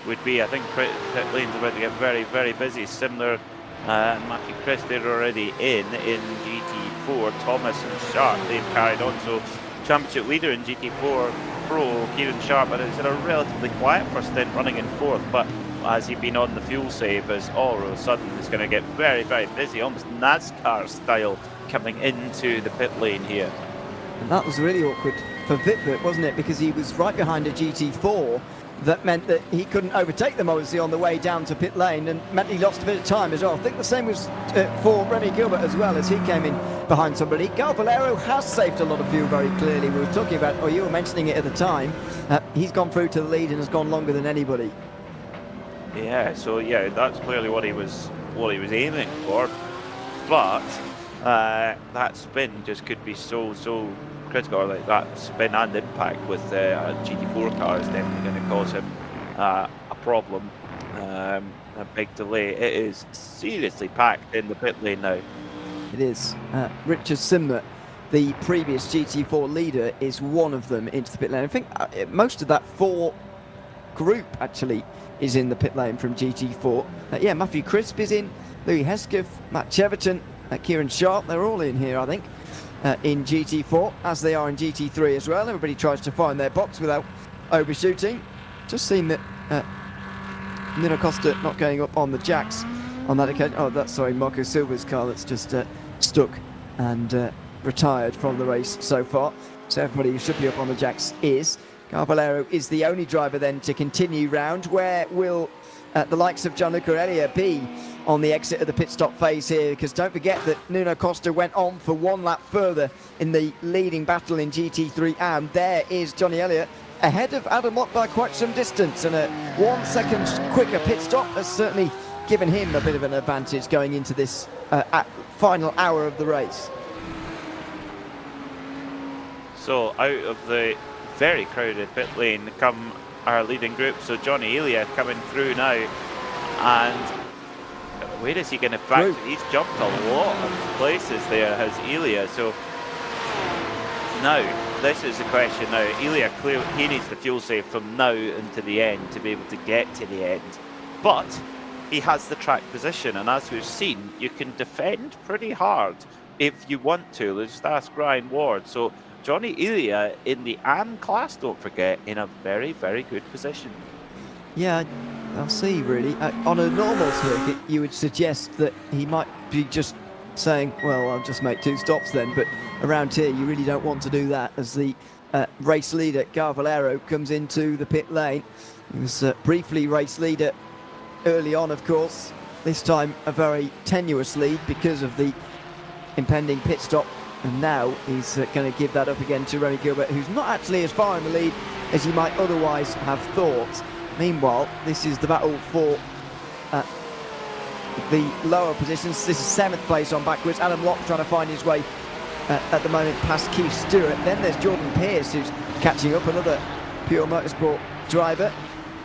Would be. I think pit lane's about to get very, very busy. Similar, Mackie Chris, they're already in GT4. Thomas and Sharp, they've carried on. So championship leader in GT4 Pro, Kieran Sharp, and it's had a relatively quiet first stint running in 4th, but has he been on the fuel save, as all of a sudden it's going to get very, very busy, almost NASCAR style, coming into the pit lane here. And that was really awkward for Vitt, wasn't it? Because he was right behind a GT4. That meant that he couldn't overtake them, obviously, on the way down to pit lane, and meant he lost a bit of time as well. I think the same was for Remy Gilbert as well, as he came in behind somebody. Gal Valero has saved a lot of fuel very clearly. We were talking about, or you were mentioning it at the time. He's gone through to the lead and has gone longer than anybody. Yeah, so yeah, that's clearly what he was aiming for. But that spin just could be so critical. Or like that spin and impact with a GT4 car is definitely going to cause him a problem. A big delay. It is seriously packed in the pit lane now. It is. Richard Simmer, the previous GT4 leader, is one of them into the pit lane. I think most of that 4 group actually is in the pit lane from GT4. Yeah, Matthew Crisp is in, Louis Hesketh, Matt Cheverton, Kieran Sharp, they're all in here, I think, in GT4, as they are in GT3 as well. Everybody tries to find their box without overshooting. Just seen that Nuno Costa not going up on the jacks on that occasion. Oh, that's, sorry, Marco Silva's car that's just stuck and retired from the race so far. So everybody who should be up on the jacks is. Carvalero is the only driver then to continue round. Where will the likes of Gianluca Elia be on the exit of the pit stop phase here? Because don't forget that Nuno Costa went on for 1 lap further in the leading battle in GT3, and there is Johnny Elliott ahead of Adam Locke by quite some distance, and a 1 second quicker pit stop has certainly given him a bit of an advantage going into this final hour of the race. So out of the very crowded pit lane come our leading group. So Johnny Elia coming through now, and where is he going to factor? He's jumped a lot of places there, has Elia. So now this is the question. Now Elia clearly he needs the fuel save from now into the end to be able to get to the end, but he has the track position, and as we've seen, you can defend pretty hard if you want to. Let's just ask Ryan Ward. So Johnny Elia in the AM class, don't forget, in a very good position. Yeah, I'll see really. On a normal circuit, you would suggest that he might be just saying, well, I'll just make 2 stops then, but around here you really don't want to do that, as the race leader, Carvalero, comes into the pit lane. He was briefly race leader early on, of course. This time a very tenuous lead because of the impending pit stop. And now he's going to give that up again to Remy Gilbert, who's not actually as far in the lead as you might otherwise have thought. Meanwhile, this is the battle for the lower positions. This is 7th place on backwards. Adam Locke trying to find his way at the moment past Keith Stewart. Then there's Jordan Pearce, who's catching up, another Pure Motorsport driver,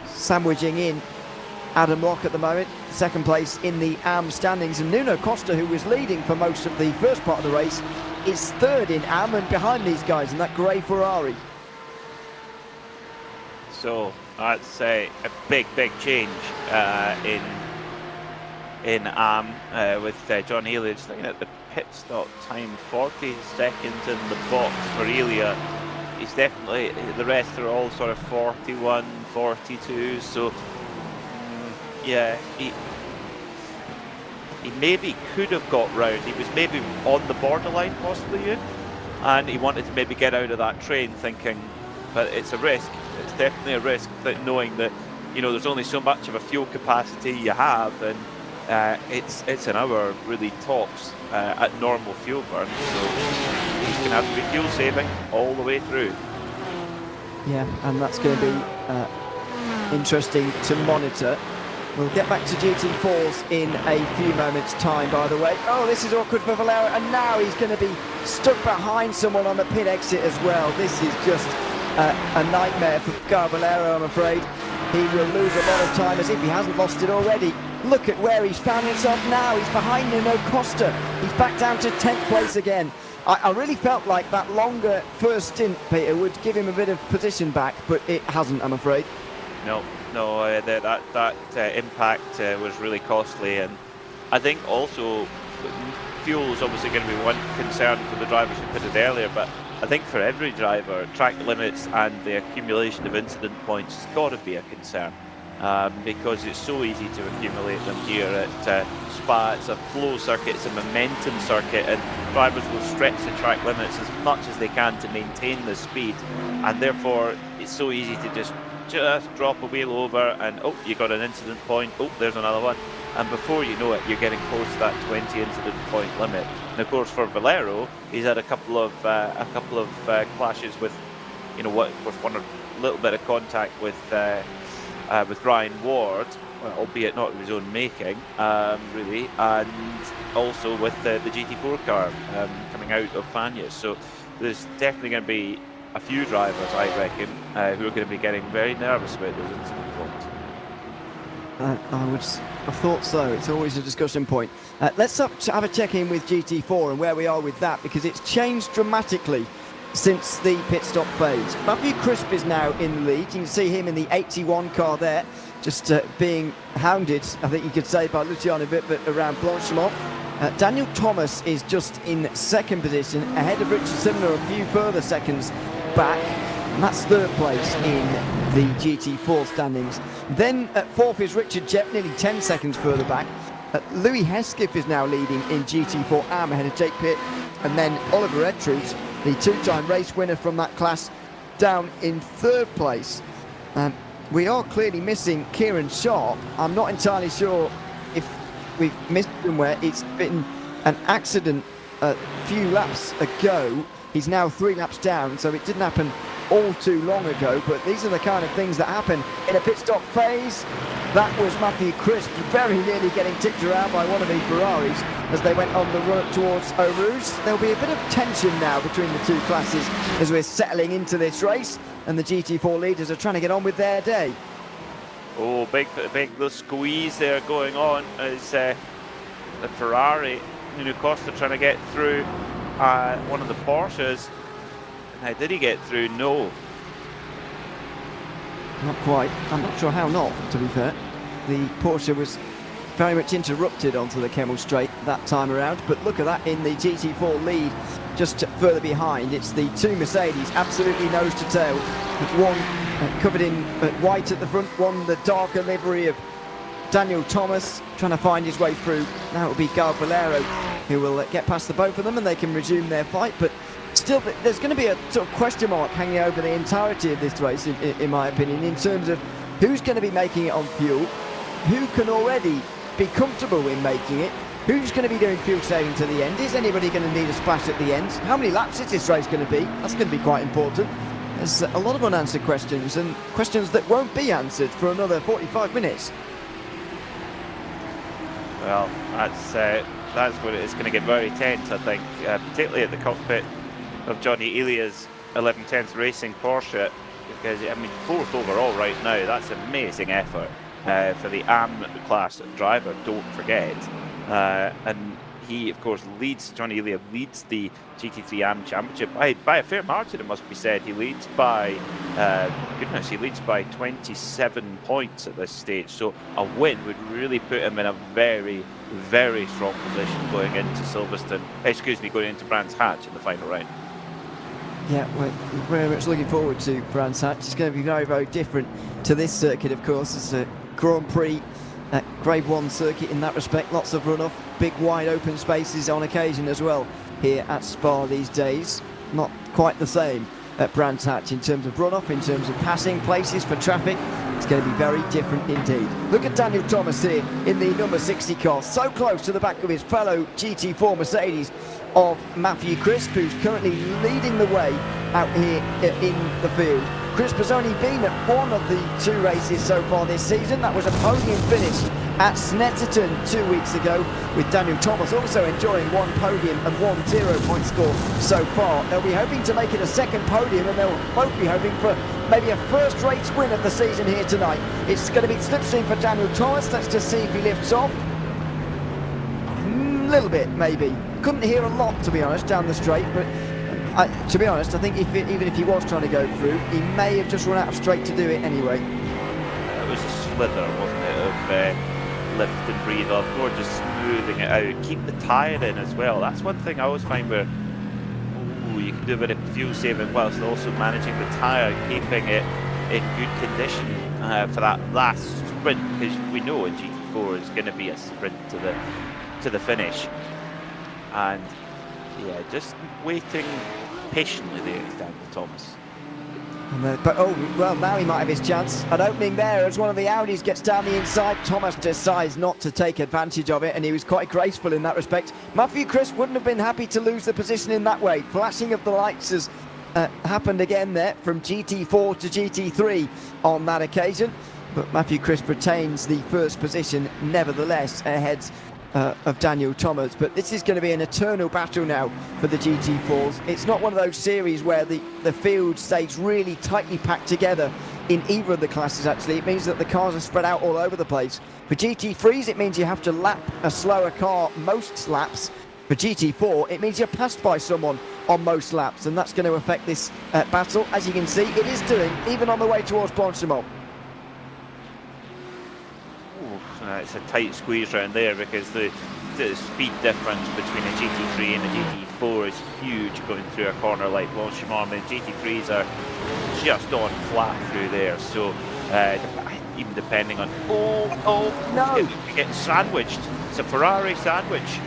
sandwiching in Adam Locke at the moment. 2nd place in the AM standings, and Nuno Costa, who was leading for most of the first part of the race, is 3rd in AM and behind these guys in that grey Ferrari. So that's a big change in AM with John Elia. Just looking at the pit stop time, 40 seconds in the box for Elia. He's definitely, the rest are all sort of 41, 42, so yeah, he maybe could have got round. He was maybe on the borderline possibly, and he wanted to maybe get out of that train thinking, but it's a risk. It's definitely a risk, that knowing that, you know, there's only so much of a fuel capacity you have, and it's an hour really tops at normal fuel burn, so he's going to have to be fuel saving all the way through. Yeah, and that's going to be interesting to monitor. We'll get back to GT4s in a few moments' time, by the way. Oh, this is awkward for Valero, and now he's going to be stuck behind someone on the pit exit as well. This is just a nightmare for Valero, I'm afraid. He will lose a lot of time, as if he hasn't lost it already. Look at where he's found himself now. He's behind Nuno Costa. He's back down to 10th place again. I really felt like that longer first stint, Peter, would give him a bit of position back, but it hasn't, I'm afraid. No, that impact was really costly, and I think also fuel is obviously going to be one concern for the drivers who put it earlier, but I think for every driver, track limits and the accumulation of incident points has got to be a concern, because it's so easy to accumulate them here at Spa. It's a flow circuit, it's a momentum circuit, and drivers will stretch the track limits as much as they can to maintain the speed, and therefore it's so easy to just drop a wheel over and oh, you got an incident point, oh, there's another one, and before you know it, you're getting close to that 20 incident point limit. And of course for Valero, he's had a couple of clashes with, you know, what was one a little bit of contact with Ryan Ward well, albeit not of his own making, really, and also with the GT4 car coming out of Fagnes. So there's definitely going to be a few drivers, I reckon, who are going to be getting very nervous about those incident points. I would have thought so. It's always a discussion point. Let's have a check-in with GT4 and where we are with that, because it's changed dramatically since the pit stop phase. Matthew Crisp is now in the lead. You can see him in the 81 car there, just being hounded, I think you could say, by Luciano Vippert around Blanchimont. Daniel Thomas is just in second position, ahead of Richard Simner a few further seconds back, and that's third place in the GT4 standings. Then at fourth is Richard Jett, nearly 10 seconds further back. Louis Hesketh is now leading in GT4 AM ahead of Jake Pitt, and then Oliver Etrude, the two-time race winner from that class, down in third place. We are clearly missing Kieran Sharp. I'm not entirely sure if we've missed him where it's been an accident a few laps ago. He's now 3 laps down, so it didn't happen all too long ago, but these are the kind of things that happen in a pit stop phase. That was Matthew Crisp very nearly getting tipped around by one of the Ferraris as they went on the run towards Eau Rouge. There'll be a bit of tension now between the two classes as we're settling into this race, and the GT4 leaders are trying to get on with their day. Oh, big little squeeze there going on as the Ferrari, Nuno Costa trying to get through one of the Porsches. Now, did he get through? No. Not quite. I'm not sure how not, to be fair. The Porsche was very much interrupted onto the Kemmel Straight that time around, but look at that in the GT4 lead, just further behind. It's the two Mercedes, absolutely nose to tail. One covered in white at the front, one the darker livery of Daniel Thomas, trying to find his way through. Now it'll be Gal Valero who will get past the both of them and they can resume their fight, but still, there's going to be a sort of question mark hanging over the entirety of this race, in my opinion, in terms of who's going to be making it on fuel, who can already be comfortable in making it, who's going to be doing fuel saving to the end, is anybody going to need a splash at the end, how many laps is this race going to be? That's going to be quite important. There's a lot of unanswered questions, and questions that won't be answered for another 45 minutes. Well, that's what it's going to get very tense, I think, particularly at the cockpit of Johnny Elia's 1110th Racing Porsche, because, I mean, 4th overall right now. That's an amazing effort for the AM class driver, don't forget. And he, of course, Johnny Elia leads the GT3 AM Championship by a fair margin, it must be said. He leads by, he leads by 27 points at this stage. So a win would really put him in a very, very strong position going into going into Brands Hatch in the final round. Yeah, we're very much looking forward to Brands Hatch. It's going to be very, very different to this circuit, of course. It's a Grand Prix Grade 1 circuit in that respect. Lots of runoff, big wide open spaces on occasion as well here at Spa these days. Not quite the same at Brands Hatch in terms of runoff, in terms of passing places for traffic. It's going to be very different indeed. Look at Daniel Thomas here in the number 60 car, so close to the back of his fellow GT4 Mercedes of Matthew Crisp, who's currently leading the way out here in the field. Crisp has only been at one of the 2 races so far this season. That was a podium finish at Snetterton 2 weeks ago, with Daniel Thomas also enjoying 1 podium and 1 0-point score so far. They'll be hoping to make it a second podium, and they'll both be hoping for maybe a first race win of the season here tonight. It's going to be slipstream for Daniel Thomas. Let's just see if he lifts off. A little bit, maybe. Couldn't hear a lot, to be honest, down the straight, but to be honest, I think even if he was trying to go through, he may have just run out of straight to do it anyway. It was a slither, wasn't it, of lift and breathe off, more just smoothing it out. Keep the tyre in as well. That's one thing I always find where you can do a bit of fuel saving whilst also managing the tyre, keeping it in good condition for that last sprint, because we know in GT4 it's going to be a sprint to the finish. And yeah, just waiting patiently there is Daniel Thomas. But well, now he might have his chance. An opening there as one of the Audis gets down the inside. Thomas decides not to take advantage of it, and he was quite graceful in that respect. Matthew Crisp wouldn't have been happy to lose the position in that way. Flashing of the lights has happened again there from GT4 to GT3 on that occasion. but Matthew Crisp retains the first position nevertheless ahead of Daniel Thomas. But this is going to be an eternal battle now for the GT4s. It's not one of those series where the field stays really tightly packed together in either of the classes. Actually, it means that the cars are spread out all over the place. For GT3s, it means you have to lap a slower car most laps. For GT4, it means you're passed by someone on most laps, and that's going to affect this battle. As you can see, it is doing, even on the way towards Spa-Francorchamps. It's a tight squeeze around there because the speed difference between a GT3 and a GT4 is huge going through a corner like Spa-Francorchamps. The GT3s are just on flat through there, so even depending on... Oh, no! You get sandwiched. It's a Ferrari sandwich.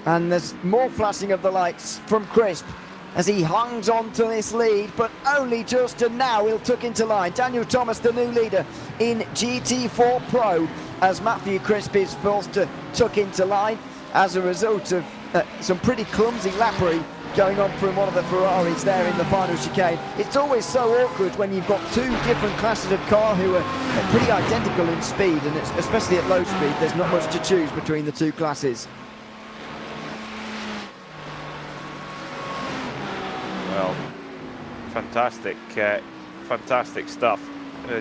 And there's more flashing of the lights from Crisp as he hangs on to this lead, but only just, and now he'll tuck into line. Daniel Thomas, the new leader in GT4 Pro, as Matthew Crisp is forced to tuck into line as a result of some pretty clumsy lappery going on from one of the Ferraris there in the final chicane. It's always so awkward when you've got two different classes of car who are pretty identical in speed, and it's, especially at low speed, there's not much to choose between the two classes. Well, fantastic stuff.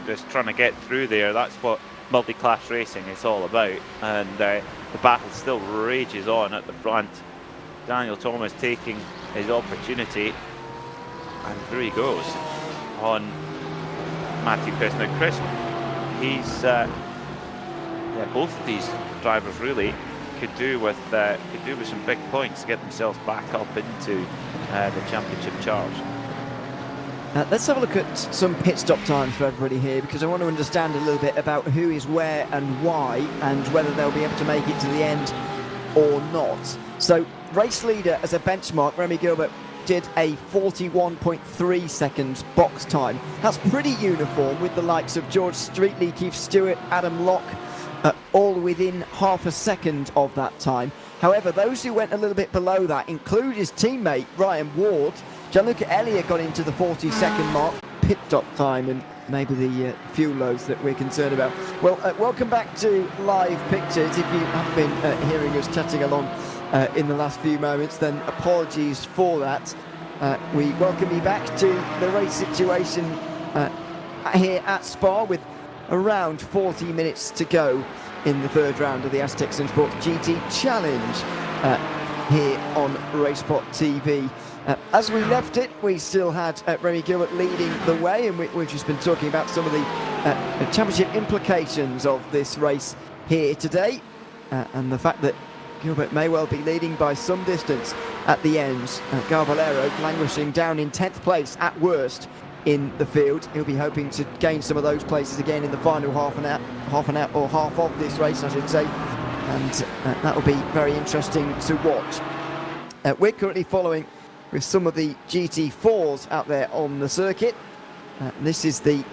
Just trying to get through there. That's what multi-class racing is all about. And the battle still rages on at the front. Daniel Thomas taking his opportunity, and through he goes on Matthew Crisp. Now Crisp, he's both of these drivers really could do with some big points to get themselves back up into the championship charge. Let's have a look at some pit stop times for everybody here, because I want to understand a little bit about who is where and why, and whether they'll be able to make it to the end or not. So race leader as a benchmark, Remy Gilbert did a 41.3 seconds box time. That's pretty uniform with the likes of George Streetley, Keith Stewart, Adam Locke, all within half a second of that time. However, those who went a little bit below that include his teammate Ryan Ward. Gianluca Elliott got into the 40-second mark. Pit stop time and maybe the fuel loads that we're concerned about. Well, welcome back to live pictures. If you haven't been hearing us chatting along in the last few moments, then apologies for that. We welcome you back to the race situation here at Spa, with around 40 minutes to go in the third round of the Asetek SimSports GT Challenge here on RaceSpotTV. As we left it, we still had Remy Gilbert leading the way, and we've just been talking about some of the championship implications of this race here today, and the fact that Gilbert may well be leading by some distance at the ends. Garvalero languishing down in 10th place at worst in the field. He'll be hoping to gain some of those places again in the final half of this race, I should say, and that will be very interesting to watch. We're currently following with some of the GT4s out there on the circuit. This is the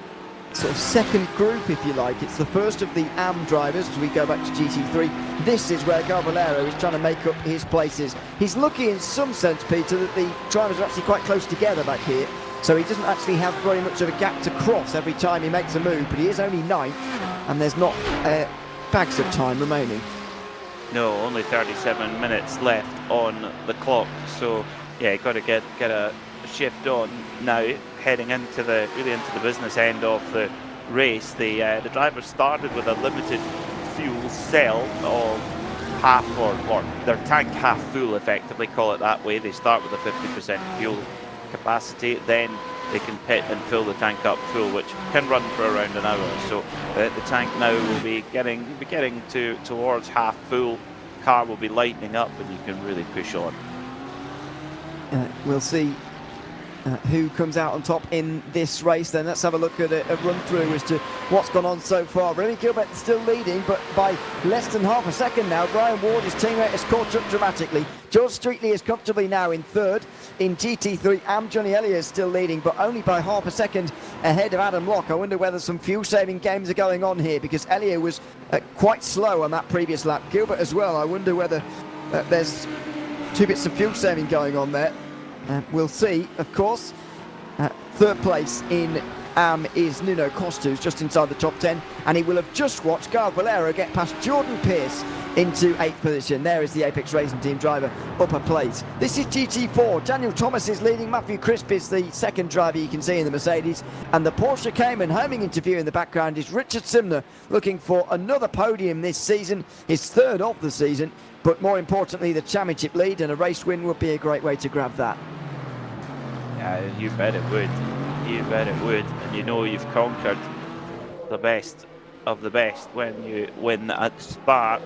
sort of second group, if you like. It's the first of the AM drivers as we go back to GT3. This is where Garvalero is trying to make up his places. He's lucky in some sense, Peter, that the drivers are actually quite close together back here, so he doesn't actually have very much of a gap to cross every time he makes a move, but he is only 9th, and there's not bags of time remaining. No, only 37 minutes left on the clock, so yeah, got to get a shift on now, heading into the business end of the race. The drivers started with a limited fuel cell of half, or their tank half full, effectively, call it that way. They start with a 50% fuel capacity, then they can pit and fill the tank up full, which can run for around an hour. So the tank now will be getting towards half full. Car will be lightening up, and you can really push on. We'll see who comes out on top in this race then. Let's have a look at a run through as to what's gone on so far. Remy Gilbert still leading, but by less than half a second now. Brian Ward, his teammate, has caught up dramatically. George Streetley is comfortably now in third. In GT3, Johnny Elliott is still leading, but only by half a second ahead of Adam Locke. I wonder whether some fuel-saving games are going on here, because Elliott was quite slow on that previous lap. Gilbert as well. I wonder whether there's 2 bits of fuel saving going on there. We'll see, of course. Third place in am is Nuno Costa, who's just inside the top 10, and he will have just watched Carl Valero get past Jordan Pierce into 8th position. There is the Apex Racing Team driver upper plate. This is GT4. Daniel Thomas is leading. Matthew Crisp is the second driver you can see in the Mercedes. And the Porsche Cayman homing interview in the background is Richard Simner, looking for another podium this season, his third of the season. But more importantly, the championship lead, and a race win would be a great way to grab that. Yeah, you bet it would. You bet it would. And you know you've conquered the best of the best when you win at Spa.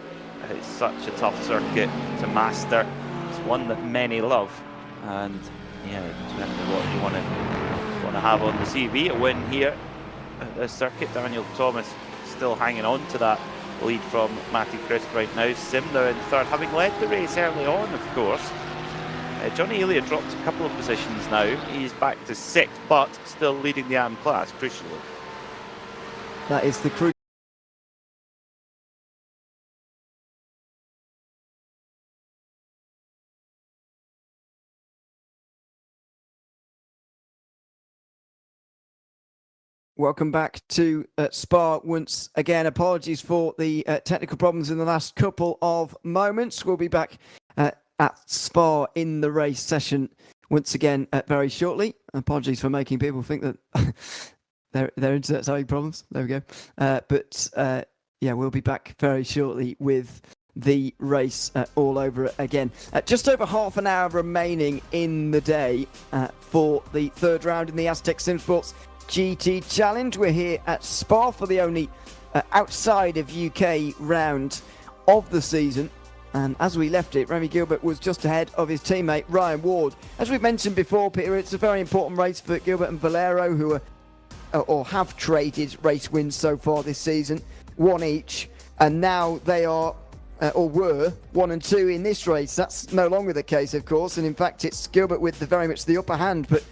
It's such a tough circuit to master. It's one that many love, and yeah, it's certainly what you want to have on the CV. A win here at this circuit. Daniel Thomas still hanging on to that lead from Matty Crisp right now. Simner in third, having led the race early on, of course. Johnny Elliott dropped a couple of positions now. He's back to 6th, but still leading the AM class, crucially. That is the crucial. Welcome back to Spa once again. Apologies for the technical problems in the last couple of moments. We'll be back at Spa in the race session once again very shortly. Apologies for making people think that their internet's having problems. There we go. Yeah, we'll be back very shortly with the race all over again. Just over half an hour remaining in the day for the third round in the Asetek SimSports GT Challenge. We're here at Spa for the only outside of UK round of the season. And as we left it, Remy Gilbert was just ahead of his teammate Ryan Ward. As we've mentioned before, Peter, it's a very important race for Gilbert and Valero, who are or have traded race wins so far this season, one each, and now they are or were 1 and 2 in this race. That's no longer the case, of course, and in fact it's Gilbert with very much the upper hand. But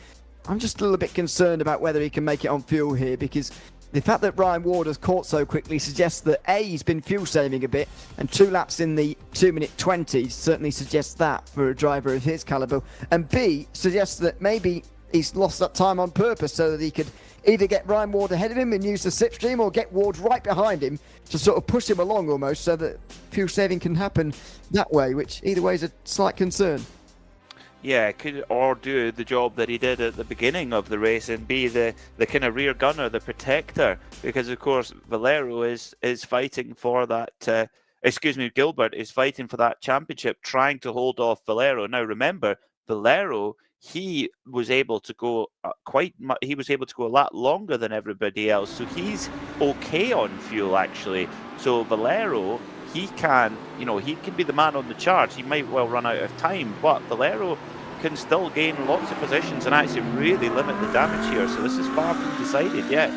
I'm just a little bit concerned about whether he can make it on fuel here, because the fact that Ryan Ward has caught so quickly suggests that A, he's been fuel saving a bit, and 2 laps in the 2-minute 20 certainly suggests that for a driver of his caliber, and B, suggests that maybe he's lost that time on purpose so that he could either get Ryan Ward ahead of him and use the slipstream, or get Ward right behind him to sort of push him along almost, so that fuel saving can happen that way, which either way is a slight concern. Yeah, could or do the job that he did at the beginning of the race and be the kind of rear gunner, the protector, because of course Valero is fighting for that. Gilbert is fighting for that championship, trying to hold off Valero. Now remember, Valero, he was able to go he was able to go a lot longer than everybody else, so he's okay on fuel actually. So Valero, he can be the man on the charge. He might well run out of time, but Valero can still gain lots of positions and actually really limit the damage here. So this is far from decided yet.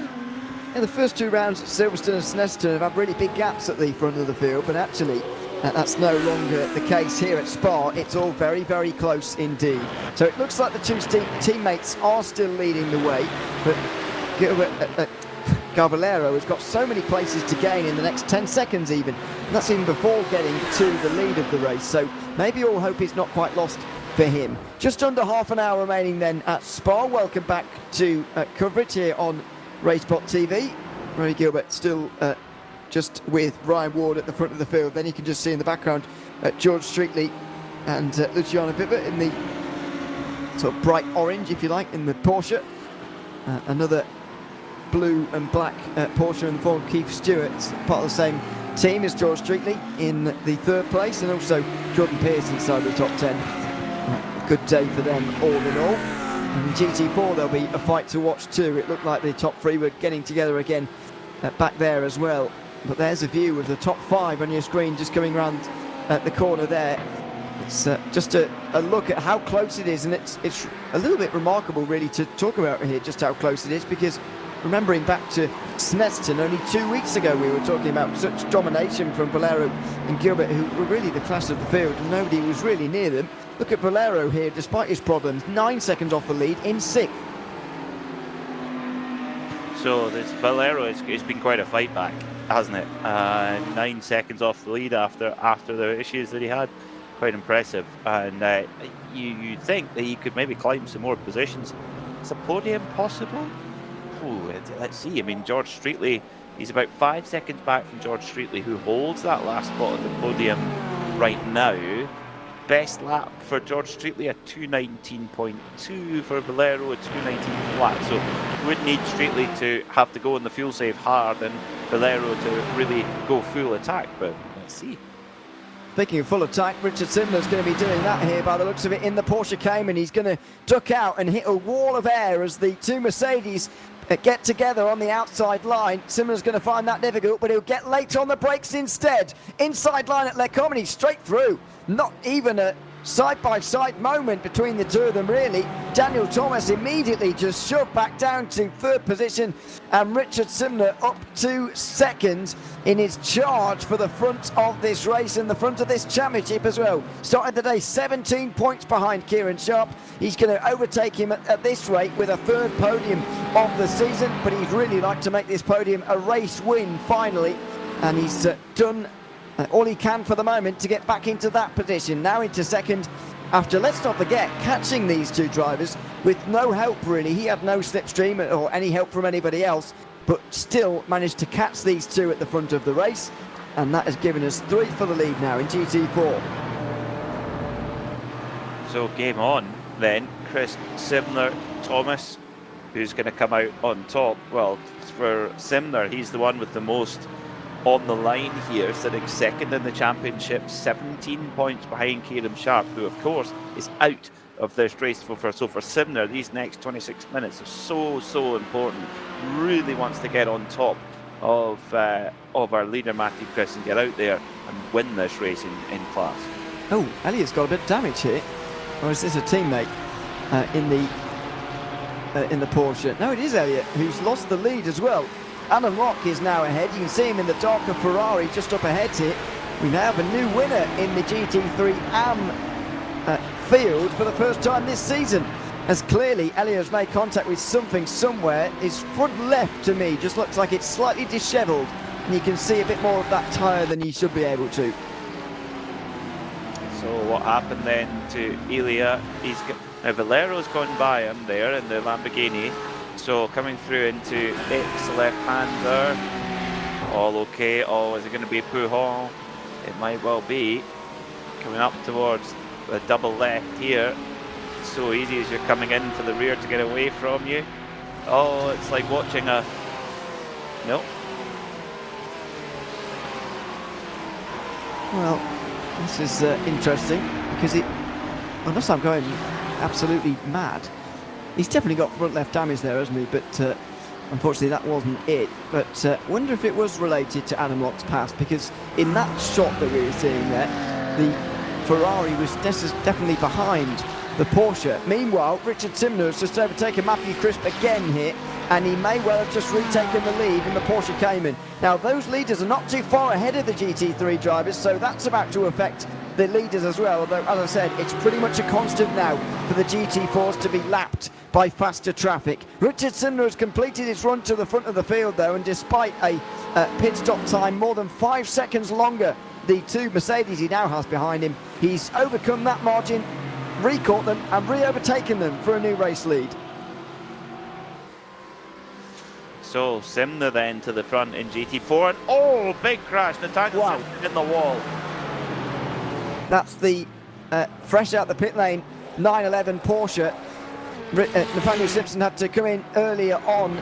In the first 2 rounds, Silverstone and Snetterton have had really big gaps at the front of the field, but actually that's no longer the case here at Spa. It's all very, very close indeed. So it looks like the 2 teammates are still leading the way, but Valero has got so many places to gain in the next 10 seconds even, and that's even before getting to the lead of the race, so maybe all hope is not quite lost for him. Just under half an hour remaining then at Spa. Welcome back to coverage here on RaceSpotTV. Remy Gilbert still just with Ryan Ward at the front of the field. Then you can just see in the background George Streetley and Luciano Bibbert in the sort of bright orange, if you like, in the Porsche. Another blue and black Porsche in the form of Keith Stewart, part of the same team as George Streetley in the 3rd place, and also Jordan Pierce inside the top 10. Good day for them all in all. And in GT4 there'll be a fight to watch too. It looked like the top 3 were getting together again back there as well. But there's a view of the top 5 on your screen just coming around the corner there. It's just a look at how close it is, and it's a little bit remarkable really to talk about here just how close it is, because remembering back to Snetterton only 2 weeks ago, we were talking about such domination from Valero and Gilbert, who were really the class of the field, and nobody was really near them. Look at Valero here, despite his problems, 9 seconds off the lead in 6th. So this Valero, it's been quite a fight back, hasn't it? 9 seconds off the lead after the issues that he had. Quite impressive, and you'd think that he could maybe climb some more positions. Is a podium possible? Ooh, let's see. I mean, George Streetley, he's about 5 seconds back from George Streetley, who holds that last spot on the podium right now. Best lap for George Streetley, a 2:19.2 for Valero, a 2:19 flat. So would need Streetley to have to go in the fuel save hard and Valero to really go full attack, but let's see. Speaking of full attack, Richard Simler's going to be doing that here by the looks of it in the Porsche Cayman. He's going to duck out and hit a wall of air as the two Mercedes get together on the outside line. Simler's going to find that difficult, but he'll get late on the brakes instead. Inside line at Le Comedy, straight through. Not even a side-by-side moment between the two of them, really. Daniel Thomas immediately just shoved back down to third position, and Richard Simler up to second in his charge for the front of this race and the front of this championship as well. Started the day 17 points behind Kieran Sharp. He's going to overtake him at this rate with a third podium of the season, but he'd really like to make this podium a race win finally, and he's done all he can for the moment to get back into that position. Now into second after, let's not forget, catching these two drivers with no help really. He had no slipstream or any help from anybody else, but still managed to catch these two at the front of the race, and that has given us 3 for the lead now in GT4. So game on then. Chris, Simler, Thomas, who's going to come out on top? Well, for Simler, he's the one with the most on the line here, sitting second in the championship, 17 points behind Kieran Sharp, who of course is out of this race. So for Simler, these next 26 minutes are so important. Really wants to get on top of our leader Matthew Chris and get out there and win this race in class. Oh, Elliott's got a bit of damage here, or is this a teammate in the Porsche? No, it is Elliott who's lost the lead as well. Adam Rock is now ahead. You can see him in the darker Ferrari just up ahead here. We now have a new winner in the GT3 AM field for the first time this season, as clearly Elliott has made contact with something somewhere. His front left, to me, just looks like it's slightly dishevelled, and you can see a bit more of that tyre than you should be able to. So what happened then to Elia? Now Valero's gone by him there in the Lamborghini. So coming through into X left-hander. All okay. Oh, is it going to be Pujol? It might well be. Coming up towards the double left here. So easy as you're coming in for the rear to get away from you. Oh, it's like watching a... No. Well, this is interesting, because unless I'm going absolutely mad, he's definitely got front left damage there, hasn't he? But unfortunately that wasn't it. But wonder if it was related to Adam Locke's pass, because in that shot that we were seeing there, the Ferrari was definitely behind the Porsche. Meanwhile, Richard Simler has just overtaken Matthew Crisp again here, and he may well have just retaken the lead in the Porsche Cayman. Now, those leaders are not too far ahead of the GT3 drivers, so that's about to affect the leaders as well, although, as I said, it's pretty much a constant now for the GT4s to be lapped by faster traffic. Richard Simler has completed his run to the front of the field, though, and despite a pit stop time more than 5 seconds longer, the two Mercedes he now has behind him, he's overcome that margin, recaught them, and re-overtaken them for a new race lead. So Simler then to the front in GT4, and oh, big crash, Nathaniel Simpson in the wall. That's the fresh out the pit lane 911 Porsche. Nathaniel Simpson had to come in earlier on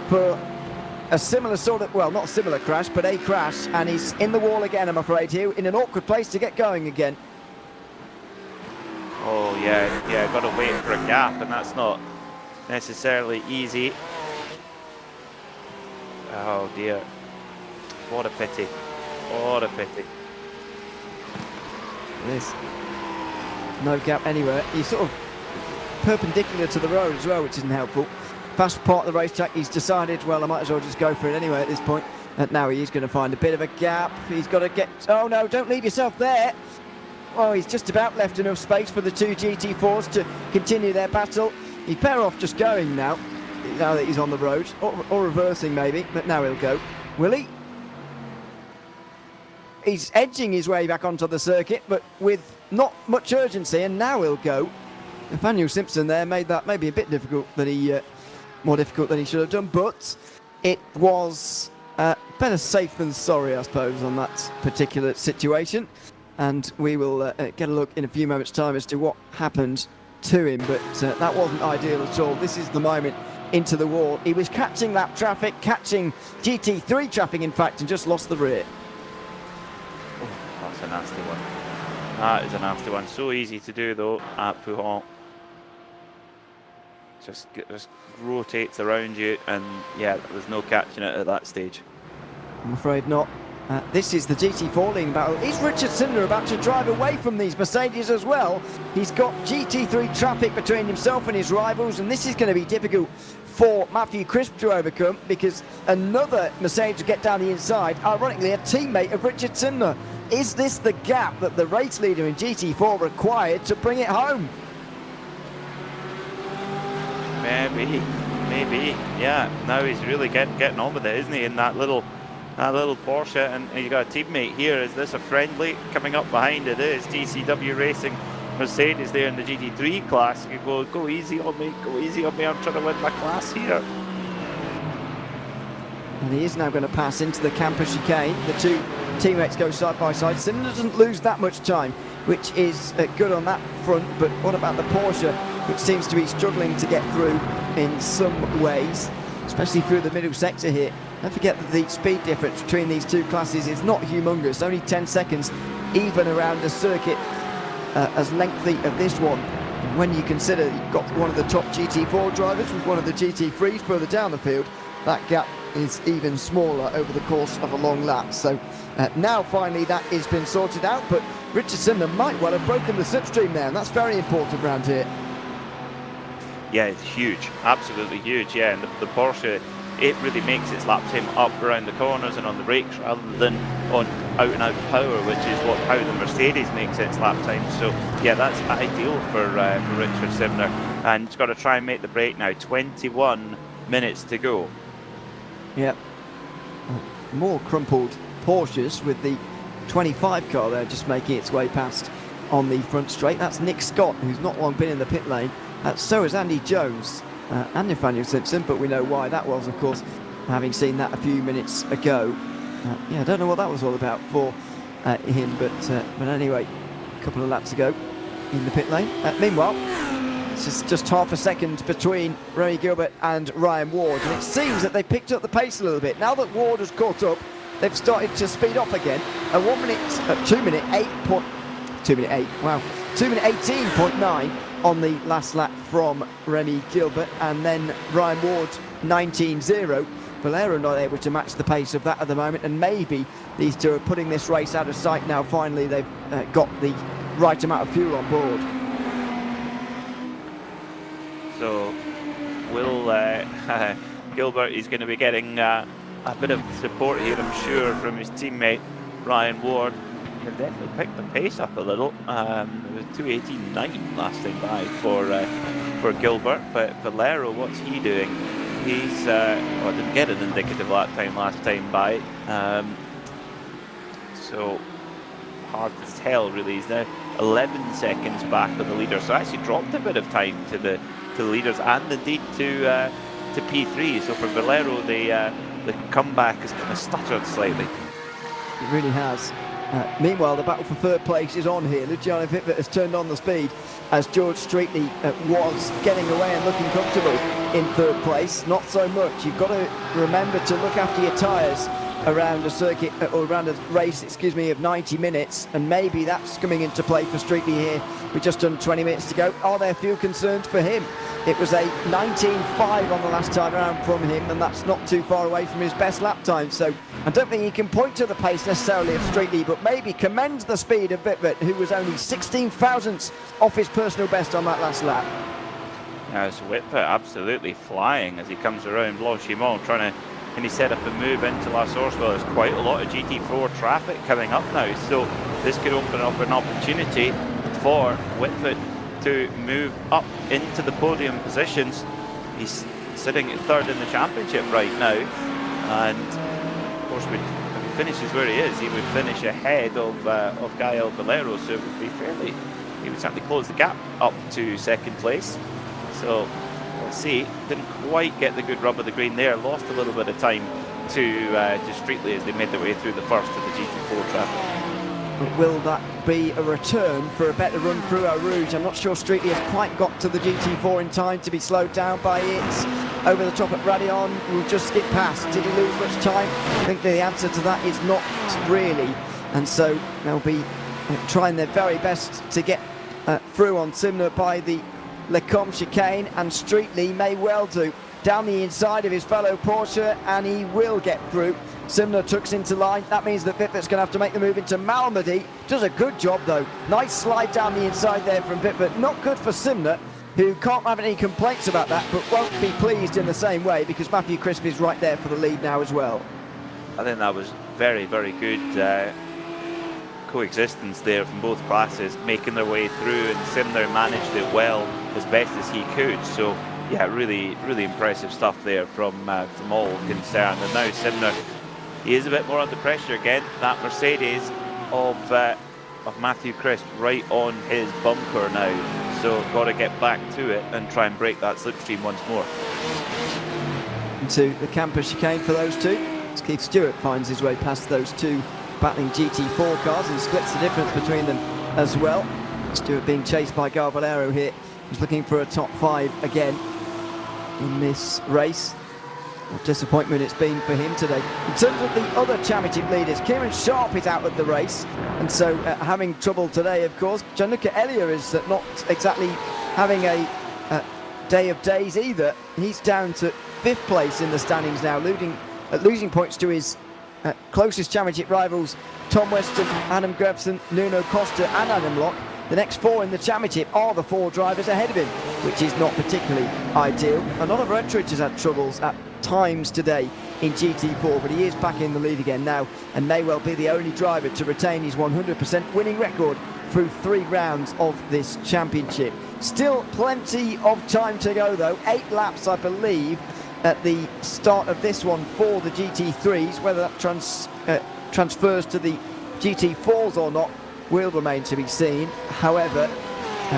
for a similar sort of, well, not a similar crash, but a crash, and he's in the wall again, I'm afraid, here, in an awkward place to get going again. Oh yeah, got to wait for a gap, and that's not necessarily easy. Oh dear, what a pity, what a pity. There's no gap anywhere. He's sort of perpendicular to the road as well, which isn't helpful. Fast part of the racetrack, he's decided, well, I might as well just go for it anyway at this point. And now he is going to find a bit of a gap. He's got to get... Oh no, don't leave yourself there. Oh, he's just about left enough space for the two GT4s to continue their battle. He's better off just going now that he's on the road, or reversing maybe, but now he'll go. Will he? He's edging his way back onto the circuit, but with not much urgency, and now he'll go. Nathaniel Simpson there made that maybe a bit difficult that he more difficult than he should have done, but it was better safe than sorry, I suppose, on that particular situation. And we will get a look in a few moments' time as to what happened to him, but that wasn't ideal at all. This is the moment into the wall. He was catching lap traffic, catching GT3 traffic, in fact, and just lost the rear. Oh, that's a nasty one. That is a nasty one. So easy to do, though, at Pouhon. Just rotates around you, and yeah, there's no catching it at that stage. I'm afraid not. This is the GT4 leading battle. Is Richard Sindler about to drive away from these Mercedes as well? He's got GT3 traffic between himself and his rivals, and this is going to be difficult for Matthew Crisp to overcome, because another Mercedes will get down the inside, ironically a teammate of Richard Sindler. Is this the gap that the race leader in GT4 required to bring it home? Maybe, yeah. Now he's really getting on with it, isn't he? In that little Porsche, and you got a teammate here. Is this a friendly coming up behind? It is. TCW Racing Mercedes there in the GT3 class. You go easy on me, go easy on me. I'm trying to win my class here. And he is now going to pass into the camper chicane. The two teammates go side by side. Sindler doesn't lose that much time, which is good on that front. But what about the Porsche, which seems to be struggling to get through in some ways, especially through the middle sector here? Don't forget that the speed difference between these two classes is not humongous, only 10 seconds, even around a circuit as lengthy as this one. And when you consider you've got one of the top GT4 drivers with one of the GT3s further down the field, that gap is even smaller over the course of a long lap. So now finally that has been sorted out, but Richard Sindler might well have broken the slipstream there, and that's very important around here. Yeah, it's huge, absolutely huge. Yeah, and the Porsche, it really makes its lap time up around the corners and on the brakes rather than on out and out power, which is how the Mercedes makes its lap time. So yeah, that's ideal for Richard Sindler, and he's got to try and make the break now. 21 minutes to go. Yeah, more crumpled Porsches with the 25 car there just making its way past on the front straight. That's Nick Scott, who's not long been in the pit lane. So is Andy Jones and Nathaniel Simpson, but we know why that was, of course, having seen that a few minutes ago. Yeah, I don't know what that was all about for him, but anyway, a couple of laps ago in the pit lane. Meanwhile, it's just half a second between Remy Gilbert and Ryan Ward, and it seems that they picked up the pace a little bit. Now that Ward has caught up, they've started to speed off again. 2 minute 18.9 on the last lap from Remy Gilbert, and then Ryan Ward 19.0. Valero not able to match the pace of that at the moment, and maybe these two are putting this race out of sight now. Finally they've got the right amount of fuel on board. So will Gilbert is going to be getting a bit of support here, I'm sure, from his teammate Ryan Ward. They've definitely picked the pace up a little. It was 2:18.9 last time by for Gilbert, but Valero, what's he doing? He's well, didn't get an indicative lap time last time by, so hard to tell really. He's now 11 seconds back on the leader, so actually dropped a bit of time to the leaders and indeed to P3. So for Valero, the comeback has kind of stuttered slightly. It really has. Meanwhile, the battle for third place is on here. Luciano Vitvit has turned on the speed as George Streetley was getting away and looking comfortable in third place. Not so much. You've got to remember to look after your tyres around a circuit, or around a race, excuse me, of 90 minutes, and maybe that's coming into play for Streetley here with just under 20 minutes to go. Are there fuel concerns for him? It was a 19.5 on the last time around from him, and that's not too far away from his best lap time. So I don't think he can point to the pace necessarily of Streetley, but maybe commend the speed of Vitvit, who was only 16 thousandths off his personal best on that last lap. Yeah, so Vitvit absolutely flying as he comes around Blanchimont, trying to he set up a move into La Source. Well, there's quite a lot of GT4 traffic coming up now, so this could open up an opportunity for Vitvit to move up into the podium positions. He's sitting at third in the championship right now, and of course, if he finishes where he is, he would finish ahead of Gael Valero, so it would be he would certainly close the gap up to second place. So we'll see, didn't quite get the good rub of the green there, lost a little bit of time to Streetley as they made their way through the first of the GT4 traffic. But will that be a return for a better run through Eau Rouge? I'm not sure Streetley has quite got to the GT4 in time to be slowed down by it. Over the top at Radion, will just skip past. Did he lose much time? I think the answer to that is not really. And so they'll be trying their very best to get through on Simner by the Lecombe chicane, and Streetley may well do. Down the inside of his fellow Porsche, and he will get through. Simner tucks into line. That means that Vippert's going to have to make the move into Malmedy. Does a good job though. Nice slide down the inside there from Vippert. Not good for Simner, who can't have any complaints about that, but won't be pleased in the same way because Matthew Crisp is right there for the lead now as well. I think that was very, very good coexistence there from both classes, making their way through, and Simner managed it well as best as he could. So yeah, really, really impressive stuff there from all concerned. And now Simner, he is a bit more under pressure again. That Mercedes of Matthew Crisp right on his bumper now. So got to get back to it and try and break that slipstream once more. Into the camper chicane for those two. As Keith Stewart finds his way past those two battling GT4 cars and splits the difference between them as well. Stewart being chased by Garvalero here. He's looking for a top 5 again in this race. What disappointment it's been for him today. In terms of the other championship leaders, Kieran Sharp is out of the race, and so having trouble today, of course. Gianluca Elia is not exactly having a day of days either. He's down to 5th place in the standings now, losing points to his closest championship rivals, Tom Weston, Adam Grevson, Nuno Costa and Adam Locke. The next 4 in the championship are the 4 drivers ahead of him, which is not particularly ideal. And Oliver Ettridge has had troubles at times today in GT4, but he is back in the lead again now and may well be the only driver to retain his 100% winning record through 3 rounds of this championship. Still plenty of time to go though, 8 laps I believe at the start of this one for the GT3s. Whether that transfers to the GT4s or not will remain to be seen. However,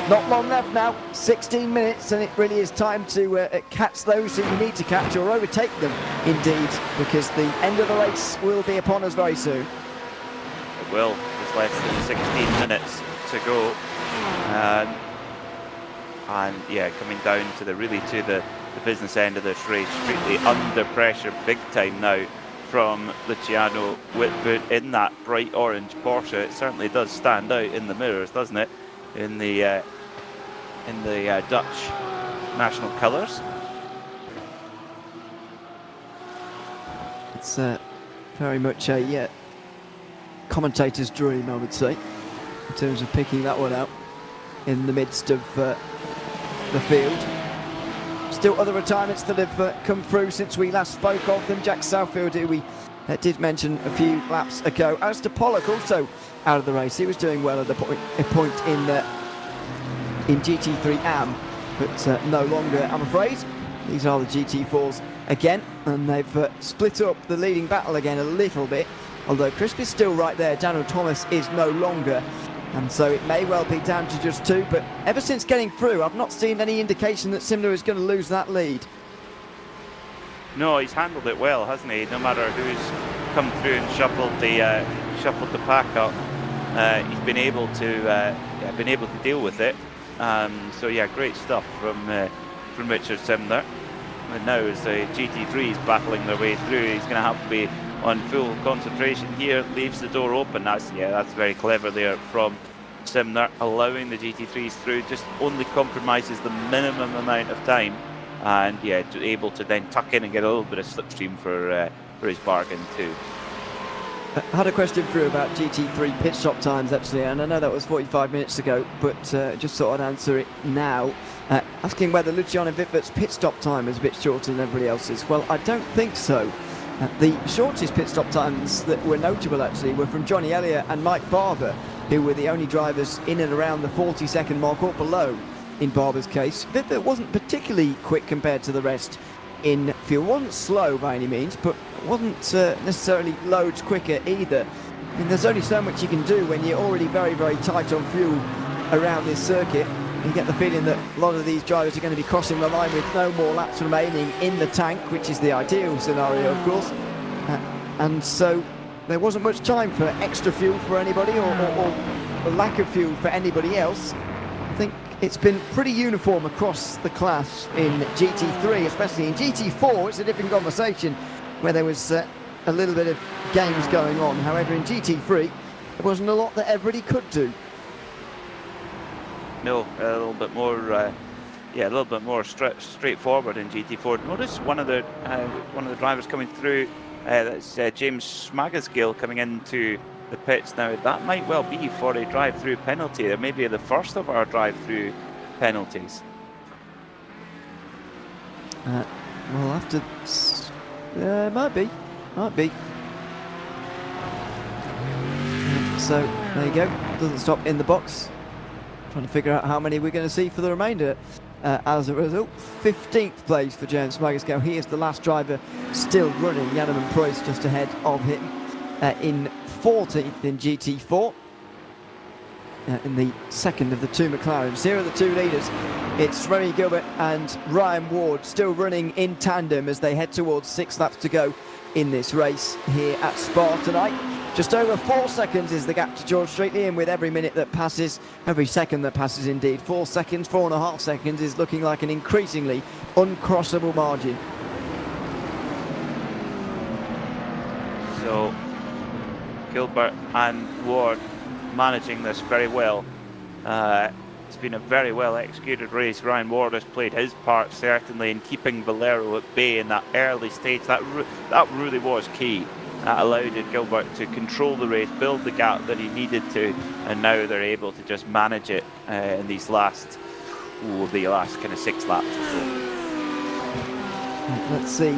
not long left now, 16 minutes, and it really is time to catch those who you need to catch, or overtake them indeed, because the end of the race will be upon us very soon. It will. There's less than 16 minutes to go, and yeah, coming down to the business end of this race. Streetley under pressure big time now from Luciano Whitford in that bright orange Porsche. It certainly does stand out in the mirrors, doesn't it? In the Dutch national colours. It's very much a commentator's dream, I would say, in terms of picking that one out in the midst of the field. Still other retirements that have come through since we last spoke of them. Jack Southfield, who we did mention a few laps ago. Alistair Pollock also out of the race. He was doing well at a point in GT3 AM, but no longer, I'm afraid. These are the GT4s again, and they've split up the leading battle again a little bit. Although Crisp is still right there, Daniel Thomas is no longer. And so it may well be down to just 2, but ever since getting through, I've not seen any indication that Simner is going to lose that lead. No, he's handled it well, hasn't he? No matter who's come through and shuffled the pack up, he's been able to deal with it. So yeah, great stuff from Richard Simner. And now as the GT3 is battling their way through, he's going to have to be on full concentration here. Leaves the door open. That's very clever there from Simner, allowing the GT3s through. Just only compromises the minimum amount of time, and yeah, able to then tuck in and get a little bit of slipstream for his bargain too. I had a question through about GT3 pit stop times actually, and I know that was 45 minutes ago, but just thought I'd answer it now. Asking whether Luciano Vippert's pit stop time is a bit shorter than everybody else's. Well, I don't think so. The shortest pit stop times that were notable actually were from Johnny Elliott and Mike Barber, who were the only drivers in and around the 40-second mark or below in Barber's case. Vippert wasn't particularly quick compared to the rest in fuel. Wasn't slow by any means, but wasn't necessarily loads quicker either. I mean, there's only so much you can do when you're already very, very tight on fuel around this circuit. You get the feeling that a lot of these drivers are going to be crossing the line with no more laps remaining in the tank, which is the ideal scenario, of course. And so there wasn't much time for extra fuel for anybody or lack of fuel for anybody else. I think it's been pretty uniform across the class in GT3, especially in GT4. It's a different conversation where there was a little bit of games going on. However, in GT3, there wasn't a lot that everybody could do. No, a little bit more, a little bit more straightforward in GT4. Notice one of the drivers coming through. That's James Smagasgill coming into the pits now. That might well be for a drive-through penalty. It may be the first of our drive-through penalties. We'll have to. Might be. So there you go. Doesn't stop in the box. Trying to figure out how many we're going to see for the remainder. As a result, 15th place for James Smagasgill. He is the last driver still running. Janeman Preuss just ahead of him in 14th in GT4. In the second of the two McLarens. Here are the two leaders. It's Remy Gilbert and Ryan Ward still running in tandem as they head towards 6 laps to go in this race here at Spa tonight. Just over 4 seconds is the gap to George Streetley, and with every minute that passes, every second that passes indeed, 4 seconds, 4.5 seconds is looking like an increasingly uncrossable margin. So Gilbert and Ward managing this very well. It's been a very well executed race. Ryan Ward has played his part certainly in keeping Valero at bay in that early stage. That really was key. That allowed Gilbert to control the race, build the gap that he needed to, and now they're able to just manage it in these last kind of 6 laps or so. Let's see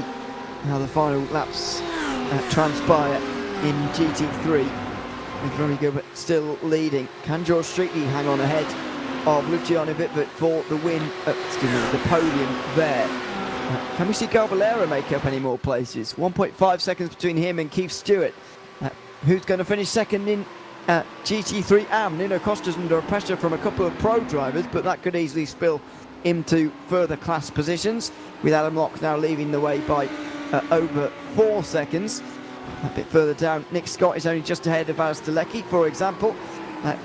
how the final laps transpire in GT3. With Remy Gilbert still leading. Can George Streetley hang on ahead of Luciano Vitvet for the win, the podium there? Can we see Gal Valera make up any more places? 1.5 seconds between him and Keith Stewart. Who's going to finish second in GT3 AM? Nuno Costa's under pressure from a couple of pro drivers, but that could easily spill into further class positions, with Adam Locke now leading the way by over 4 seconds. A bit further down, Nick Scott is only just ahead of Alistair Leckie, for example,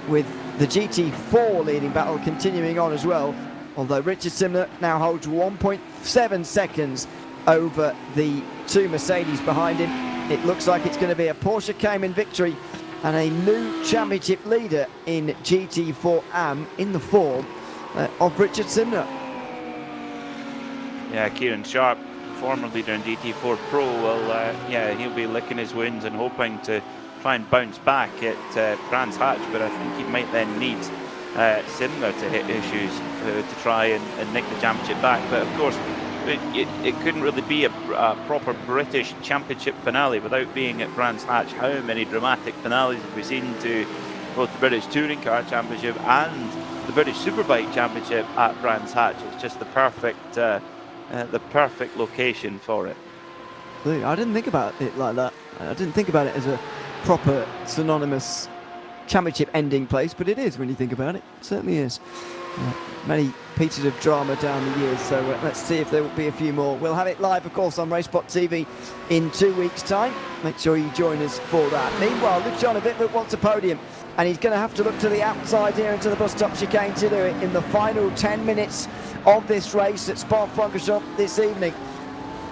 with the GT4 leading battle continuing on as well. Although Richard Simler now holds 1.7 seconds over the two Mercedes behind him. It looks like it's going to be a Porsche Cayman victory and a new championship leader in GT4 AM in the form of Richard Simler. Yeah, Kieran Sharp, former leader in GT4 Pro, well, he'll be licking his wounds and hoping to try and bounce back at Brands Hatch, but I think he might then need Simler to hit issues to try and nick the championship back. But of course, it couldn't really be a proper British championship finale without being at Brands Hatch. How many dramatic finales have we seen to both the British Touring Car Championship and the British Superbike Championship at Brands Hatch? It's just the perfect location for it. I didn't think about it like that. I didn't think about it as a proper synonymous championship ending place, but it is when you think about it. It certainly is. Many pieces of drama down the years, so let's see if there will be a few more. We'll have it live, of course, on RaceSpotTV in 2 weeks' time. Make sure you join us for that. Meanwhile, Luciano Vitvet wants a podium, and he's going to have to look to the outside here into the bus stop chicane to do it in the final 10 minutes of this race at Spa-Francorchamps this evening.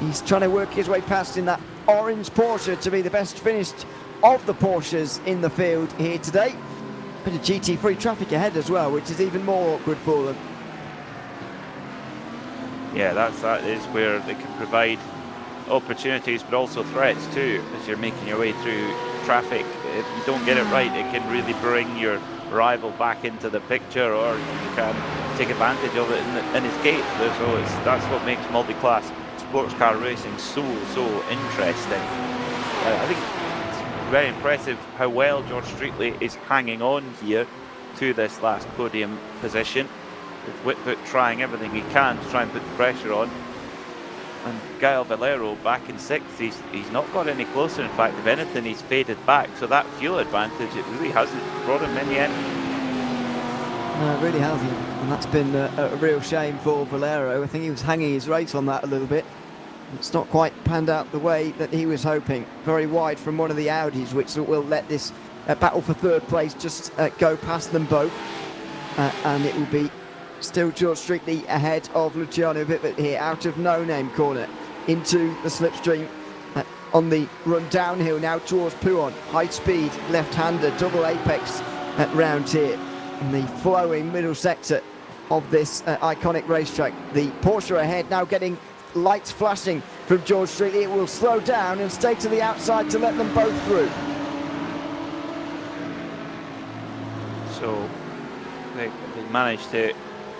He's trying to work his way past in that orange Porsche to be the best finished of the Porsches in the field here today. Bit of GT3 traffic ahead as well, which is even more awkward for them. Yeah, that is where they can provide opportunities but also threats too, as you're making your way through traffic. If you don't get it right, it can really bring your rival back into the picture, or you can take advantage of it and escape. So that's what makes multi-class sports car racing so interesting. I think it's very impressive how well George Streetley is hanging on here to this last podium position, with Whitfoot trying everything he can to try and put the pressure on. And Gael Valero back in 6th, he's not got any closer. In fact, if anything, he's faded back. So that fuel advantage, it really hasn't brought him any in. No, it really hasn't. And that's been a real shame for Valero. I think he was hanging his race on that a little bit. It's not quite panned out the way that he was hoping. Very wide from one of the Audis, which will let this battle for third place just go past them both. And it will be still George Streetley ahead of Luciano Vivet here, out of No Name corner, into the slipstream. On the run downhill now towards Pouon. High speed, left-hander, double apex round here. In the flowing middle sector of this iconic racetrack. The Porsche ahead now getting lights flashing from George Streetley. It will slow down and stay to the outside to let them both through. So they managed to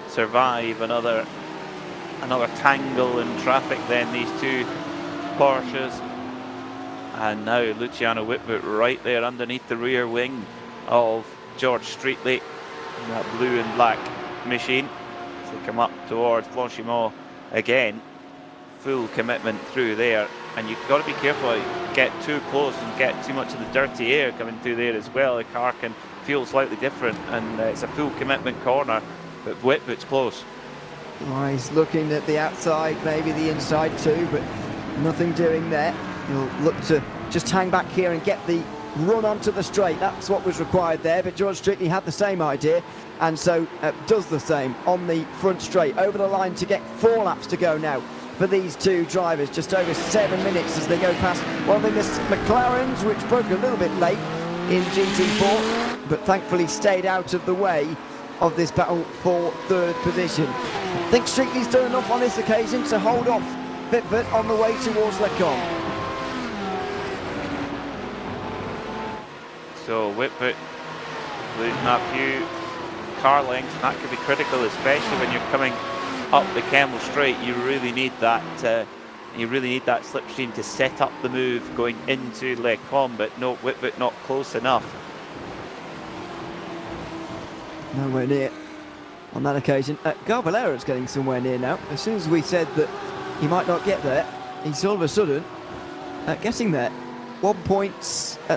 survive another tangle in traffic then, these two Porsches. And now Luciano Whitbut right there underneath the rear wing of George Streetley in that blue and black machine. As they come up towards Blanchimont again, full commitment through there, and you've got to be careful, get too close and get too much of the dirty air coming through there as well. The car can feel slightly different, and it's a full commitment corner, but Whitbut's close. Oh, he's looking at the outside, maybe the inside too, but nothing doing there. He'll look to just hang back here and get the run onto the straight. That's what was required there, but George Streetley had the same idea, and so does the same on the front straight. Over the line to get 4 laps to go now for these two drivers. Just over 7 minutes as they go past one of the McLarens, which broke a little bit late in GT4, but thankfully stayed out of the way of this battle for third position. I think Streetley's done enough on this occasion to hold off Whitbut on the way towards Le Combe. So Whitbut losing a few car lengths, and that could be critical, especially when you're coming up the Kemmel Straight. You really need that slipstream to set up the move going into Le Combe, but no, Whitbut not close enough. Nowhere near on that occasion. Garvalero's getting somewhere near now. As soon as we said that he might not get there, he's all of a sudden getting there. 1 point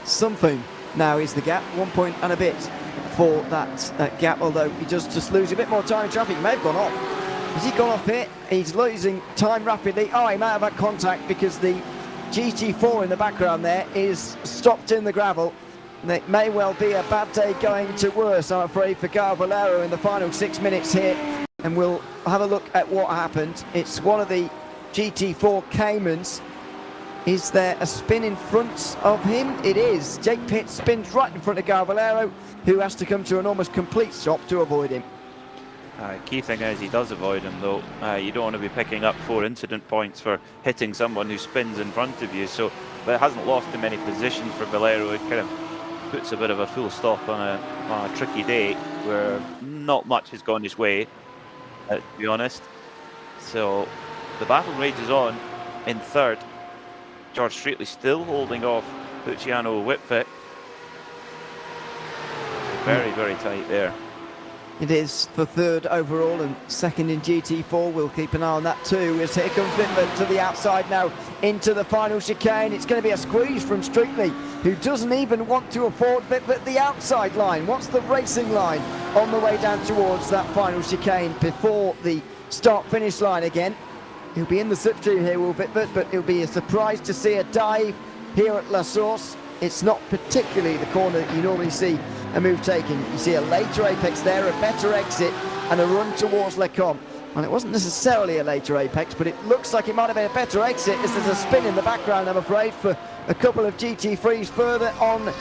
something now is the gap, 1 point and a bit for that gap, although he does just lose a bit more time in traffic. He may have gone off. Has he gone off here? He's losing time rapidly. Oh, he might have had contact because the GT4 in the background there is stopped in the gravel. And it may well be a bad day going to worse, I'm afraid, for Garvalero in the final 6 minutes here. And we'll have a look at what happened. It's one of the GT4 Caymans. Is there a spin in front of him? It is. Jake Pitt spins right in front of Garvalero, who has to come to an almost complete stop to avoid him. Key thing is he does avoid him, though. You don't want to be picking up 4 incident points for hitting someone who spins in front of you. So, but it hasn't lost him any position for Valero. It kind of puts a bit of a full stop on a tricky day where not much has gone his way, to be honest. So the battle rages on in third. George Streetley still holding off Luciano Whitbut. Very, very tight there. It is for third overall and second in GT4. We'll keep an eye on that too, as here comes Whitbut to the outside now into the final chicane. It's going to be a squeeze from Streetley, who doesn't even want to afford Whitbut the outside line. What's the racing line on the way down towards that final chicane before the start-finish line again? He'll be in the slipstream here, will Whitbut, but it'll be a surprise to see a dive here at La Source. It's not particularly the corner that you normally see a move taken. You see a later apex there, a better exit, and a run towards Le Combe. Well, it wasn't necessarily a later apex, but it looks like it might have been a better exit, as there's a spin in the background, I'm afraid, for a couple of GT3s further on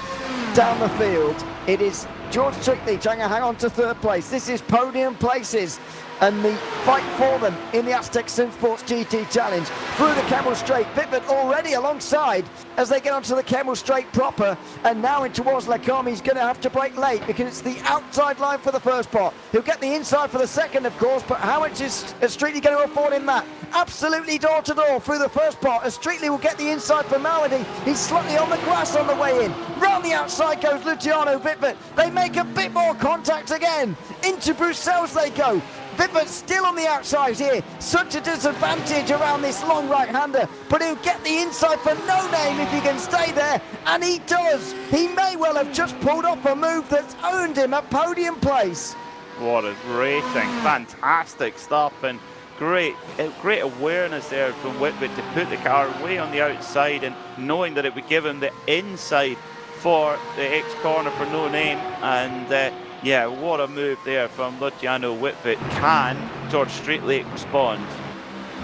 down the field. It is George Streetley trying to hang on to third place. This is podium places, and the fight for them in the Asetek SimSports GT Challenge through the Kemmel Straight. Whitbut already alongside as they get onto the Kemmel Straight proper, and now in towards Le Combe. He's going to have to brake late because it's the outside line for the first part. He'll get the inside for the second, of course, but how much is Streetley going to afford him that? Absolutely door to door through the first part, as Streetley will get the inside for Malady. He's slightly on the grass on the way in. Round the outside goes Luciano Whitbut. They make a bit more contact again. Into Bruxelles they go. Whitbut still on the outside here. Such a disadvantage around this long right-hander, but he'll get the inside for No Name if he can stay there, and he does. He may well have just pulled off a move that's earned him a podium place. What a racing, fantastic stuff, and great awareness there from Whitbit to put the car way on the outside, and knowing that it would give him the inside for the X corner for no name. And yeah, what a move there from Luciano Whitbit. Can George Streetley respond?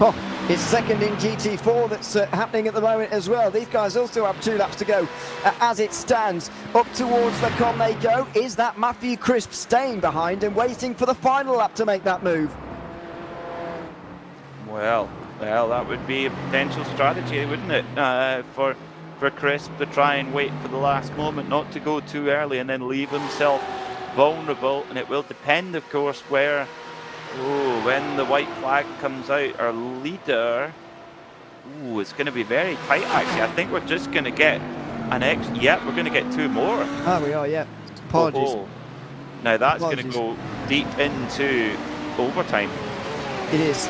Oh, it's second in GT4 that's happening at the moment as well. These guys also have 2 laps to go as it stands. Up towards the con they go. Is that Matthew Crisp staying behind and waiting for the final lap to make that move? Well, that would be a potential strategy, wouldn't it, for Crisp to try and wait for the last moment, not to go too early and then leave himself vulnerable. And it will depend, of course, when the white flag comes out, our leader. It's going to be very tight, actually. I think we're just going to get an extra. Yeah, we're going to get 2 more. Oh, we are, yeah. Apologies. Now that's going to go deep into overtime. It is.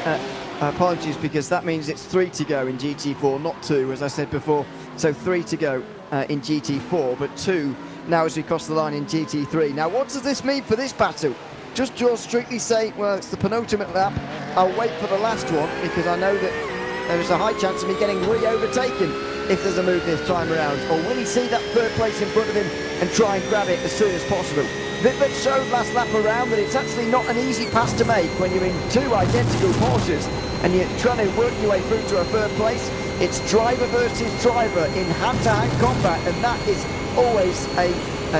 Apologies, because that means it's 3 to go in GT4, not 2, as I said before. So 3 to go in GT4, but 2 now as we cross the line in GT3. Now, what does this mean for this battle? Just George Streetley say, well, it's the penultimate lap. I'll wait for the last one because I know that there is a high chance of me getting re-overtaken if there's a move this time around. Or will he see that 3rd place in front of him and try and grab it as soon as possible? Whitbit showed last lap around that it's actually not an easy pass to make when you're in 2 identical Porsches and you're trying to work your way through to a 3rd place. It's driver versus driver in hand-to-hand combat, and that is always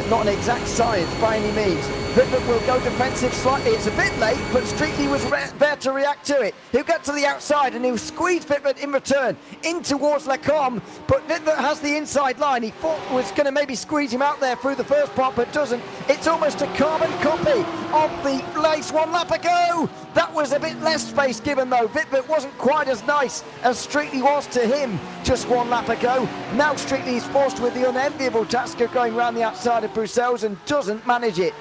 not an exact science by any means. Whitbit will go defensive slightly. It's a bit late, but Streetley was there to react to it. He'll get to the outside and he'll squeeze Whitbit in return in towards Lecombe, but Whitbit has the inside line. He thought was going to maybe squeeze him out there through the first part, but doesn't. It's almost a carbon copy of the race 1 lap ago. That was a bit less space given, though. Whitbit wasn't quite as nice as Streetley was to him just 1 lap ago. Now Streetley is forced with the unenviable task of going round the outside of Bruxelles and doesn't manage it.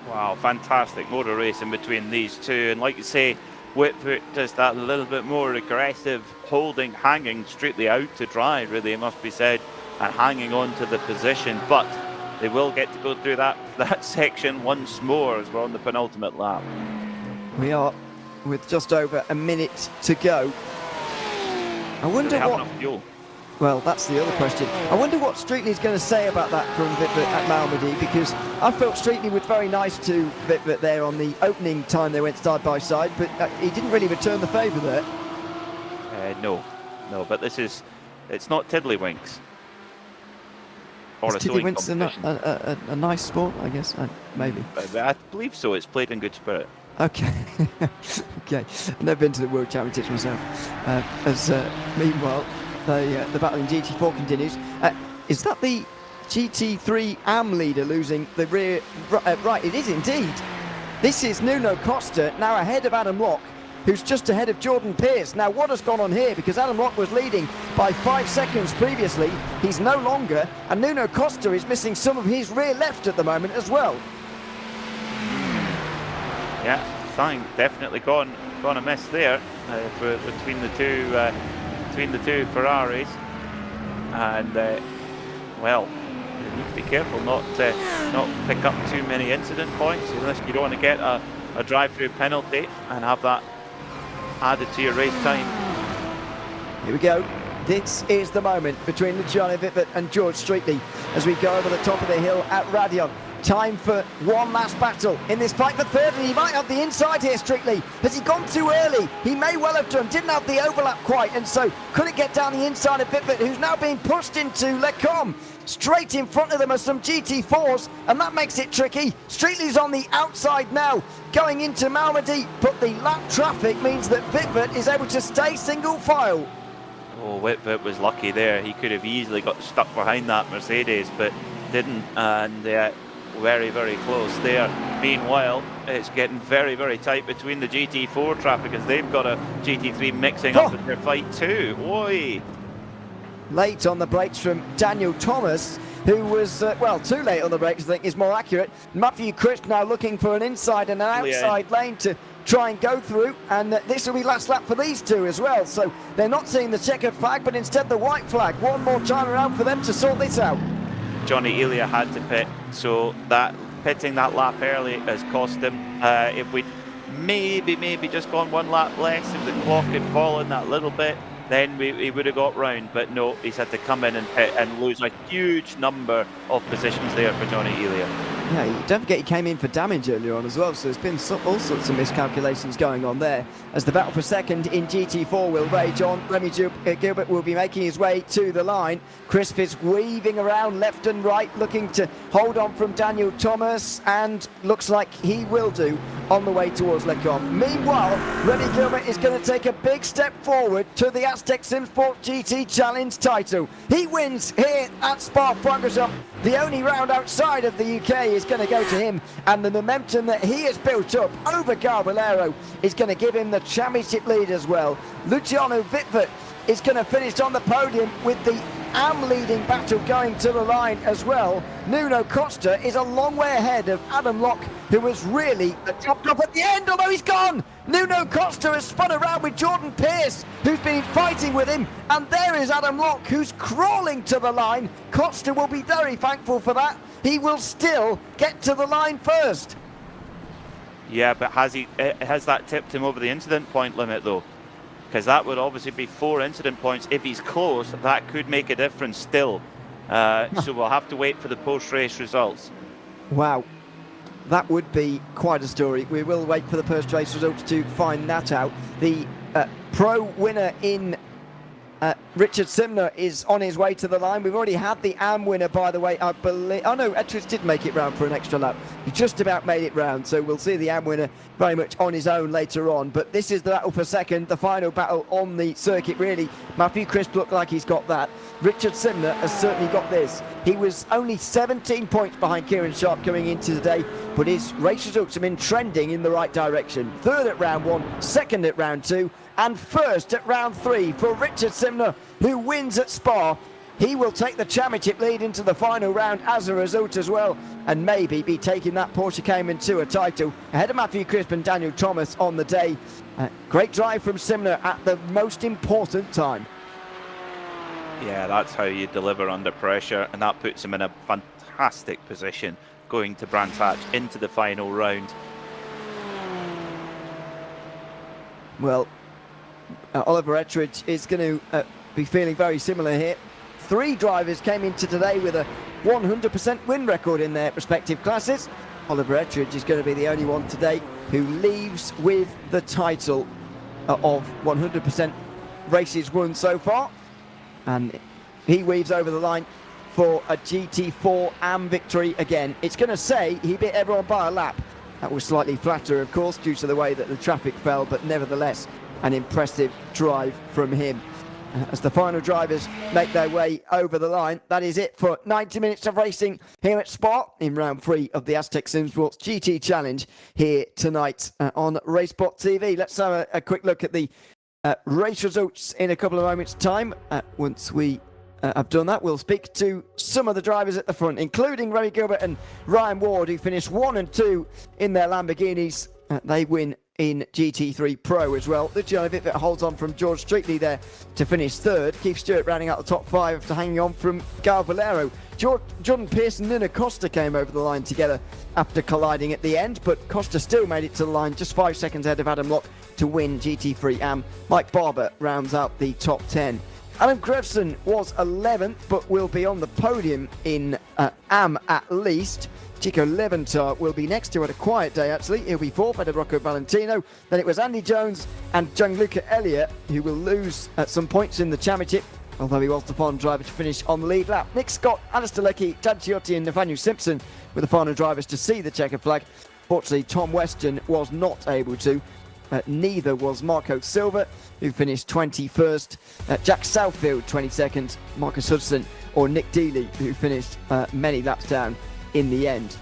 Wow, fantastic motor racing between these 2, and like you say, Whitbit does that a little bit more aggressive holding, hanging Streetley out to dry, really, it must be said, and hanging on to the position. But they will get to go through that section once more as we're on the penultimate lap. We are with just over a minute to go. I wonder what... fuel? Well, that's the other question. I wonder what Streetley's going to say about that from Whitbit at Malmedy, because I felt Streetley was very nice to Whitbit there on the opening time they went side by side, but he didn't really return the favour there. No, but it's not Tiddlywinks. Or a sewing competition. A nice sport, I guess, maybe. I believe so. It's played in good spirit. Okay. Okay. I've never been to the World Championships myself. Meanwhile, the battle in GT4 continues. Is that the GT3 AM leader losing the rear? Right, it is indeed. This is Nuno Costa, now ahead of Adam Locke, who's just ahead of Jordan Pierce. Now, what has gone on here? Because Adam Locke was leading by 5 seconds previously. He's no longer, and Nuno Costa is missing some of his rear left at the moment as well. Yeah, something definitely gone amiss there between the two Ferraris, and well, you need to be careful not pick up too many incident points unless you don't want to get a drive-through penalty and have that added to your race time. Here we go. This is the moment between Luciano Whitbit and George Streetley as we go over the top of the hill at Radion. Time for one last battle in this fight for third, and he might have the inside here, Streetley. Has he gone too early? He may well have done, didn't have the overlap quite, and so couldn't get down the inside of Whitbit, who's now being pushed into Lecombe. Straight in front of them are some GT4s, and that makes it tricky. Streetley's on the outside now, going into Malmedy, but the lap traffic means that Whitbit is able to stay single file. Oh, Whitbit was lucky there. He could have easily got stuck behind that Mercedes, but didn't, and very, very close there. Meanwhile, it's getting very, very tight between the GT4 traffic as they've got a GT3 mixing up in their fight too. Oi! Late on the brakes from Daniel Thomas, who was, well, too late on the brakes, I think is more accurate. Matthew Crisp now looking for an inside and an outside lane to try and go through, and this will be last lap for these two as well. So they're not seeing the checkered flag, but instead the white flag. One more time around for them to sort this out. Johnny Elia had to pit, so that pitting that lap early has cost him. If we'd maybe just gone one lap less, if the clock had fallen that little bit, then he would have got round. But no, he's had to come in and pit and lose a huge number of positions there for Johnny Elia. Yeah, don't forget he came in for damage earlier on as well, so there's been all sorts of miscalculations going on there. As the battle for second in GT4 will rage on, Remy Gilbert will be making his way to the line. Crisp is weaving around left and right, looking to hold on from Daniel Thomas, and looks like he will do on the way towards Lecombe. Meanwhile, Remy Gilbert is going to take a big step forward to the Asetek SimSports GT Challenge title. He wins here at Spa-Francorchamps. The only round outside of the UK is going to go to him, and the momentum that he has built up over Galvalero is going to give him the championship lead as well. Luciano Wittfurt is going to finish on the podium with the leading battle going to the line as well. Nuno Costa is a long way ahead of Adam Locke, who was really chopped up at the end, although he's gone. Nuno Costa has spun around with Jordan Pierce, who's been fighting with him, and there is Adam Locke, who's crawling to the line. Costa will be very thankful for that. He will still get to the line first. Yeah, but has that tipped him over the incident point limit though? Because that would obviously be 4 incident points. If he's close, that could make a difference still. So we'll have to wait for the post-race results. Wow, that would be quite a story. We will wait for the post-race results to find that out. The pro winner in Richard Simner is on his way to the line. We've already had the AM winner, by the way, I believe. Oh no, Ettridge did make it round for an extra lap. He just about made it round, so we'll see the AM winner very much on his own later on. But this is the battle for second, the final battle on the circuit, really. Matthew Crisp looked like he's got that. Richard Simner has certainly got this. He was only 17 points behind Kieran Sharp coming into today, but his race results have been trending in the right direction. Third at round 1, second at round 2, and first at round 3 for Richard Simner, who wins at Spa. He will take the championship lead into the final round as a result as well, and maybe be taking that Porsche Cayman Tour title ahead of Matthew Crisp and Daniel Thomas on the day. Great drive from Simner at the most important time. Yeah, that's how you deliver under pressure, and that puts him in a fantastic position going to Brands Hatch into the final round. Well, Oliver Ettridge is going to be feeling very similar here. 3 drivers came into today with a 100% win record in their respective classes. Oliver Ettridge is going to be the only one today who leaves with the title of 100% races won so far. And he weaves over the line for a GT4 AM victory again. It's going to say he beat everyone by a lap. That was slightly flatter, of course, due to the way that the traffic fell, but nevertheless, an impressive drive from him. As the final drivers make their way over the line, that is it for 90 minutes of racing here at Spa in round 3 of the Asetek SimSports GT Challenge here tonight on RaceSpotTV. Let's have a quick look at the race results in a couple of moments' time. Once we have done that, we'll speak to some of the drivers at the front, including Remy Gilbert and Ryan Ward, who finished 1 and 2 in their Lamborghinis. They win in GT3 Pro as well. Luciano Wittfurt holds on from George Streetley there to finish 3rd. Keith Stewart rounding out the top 5 after hanging on from Galvalero. Jordan Pierce and Nuno Costa came over the line together after colliding at the end, but Costa still made it to the line just 5 seconds ahead of Adam Locke to win GT3 AM. Mike Barber rounds out the top 10. Adam Grevson was 11th, but will be on the podium in AM at least. Chico Leventhal will be next to at a quiet day, actually. He'll be 4th ahead of Rocco Valentino. Then it was Andy Jones and Gianluca Elliott, who will lose some points in the championship, although he was the final driver to finish on the lead lap. Nick Scott, Alistair Leckie, Tad Ciotti and Nathaniel Simpson were the final drivers to see the checkered flag. Fortunately, Tom Weston was not able to. Neither was Marco Silva, who finished 21st. Jack Southfield, 22nd. Marcus Hudson or Nick Dealey, who finished many laps down in the end.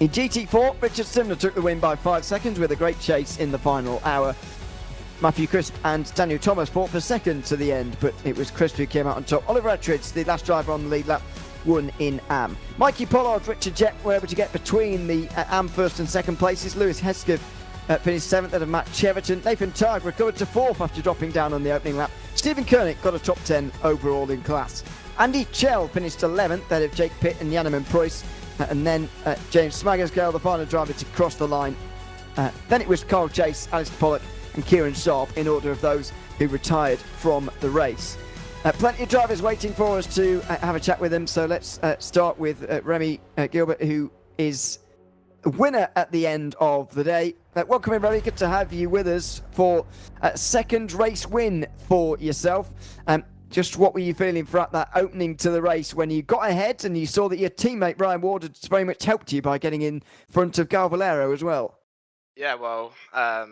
In GT4, Richard Simner took the win by 5 seconds with a great chase in the final hour. Matthew Crisp and Daniel Thomas fought for second to the end, but it was Crisp who came out on top. Oliver Ettridge, the last driver on the lead lap, won in AM. Mikey Pollard, Richard Jett were able to get between the AM first and second places. Lewis Hesketh finished 7th out of Matt Cheverton. Nathan Targ recovered to 4th after dropping down on the opening lap. Stephen Koenig got a top 10 overall in class. Andy Chell finished 11th out of Jake Pitt and Janneman Preuss. and then James Smagersgale, the final driver to cross the line. Then it was Carl Chase, Alistair Pollock and Kieran Sharp in order of those who retired from the race. Plenty of drivers waiting for us to have a chat with them, so let's start with Remy Gilbert, who is the winner at the end of the day. Welcome in, Remy. Good to have you with us for a second race win for yourself. Just what were you feeling throughout that opening to the race when you got ahead and you saw that your teammate Ryan Ward had very much helped you by getting in front of Gal Valero as well? Yeah, well, I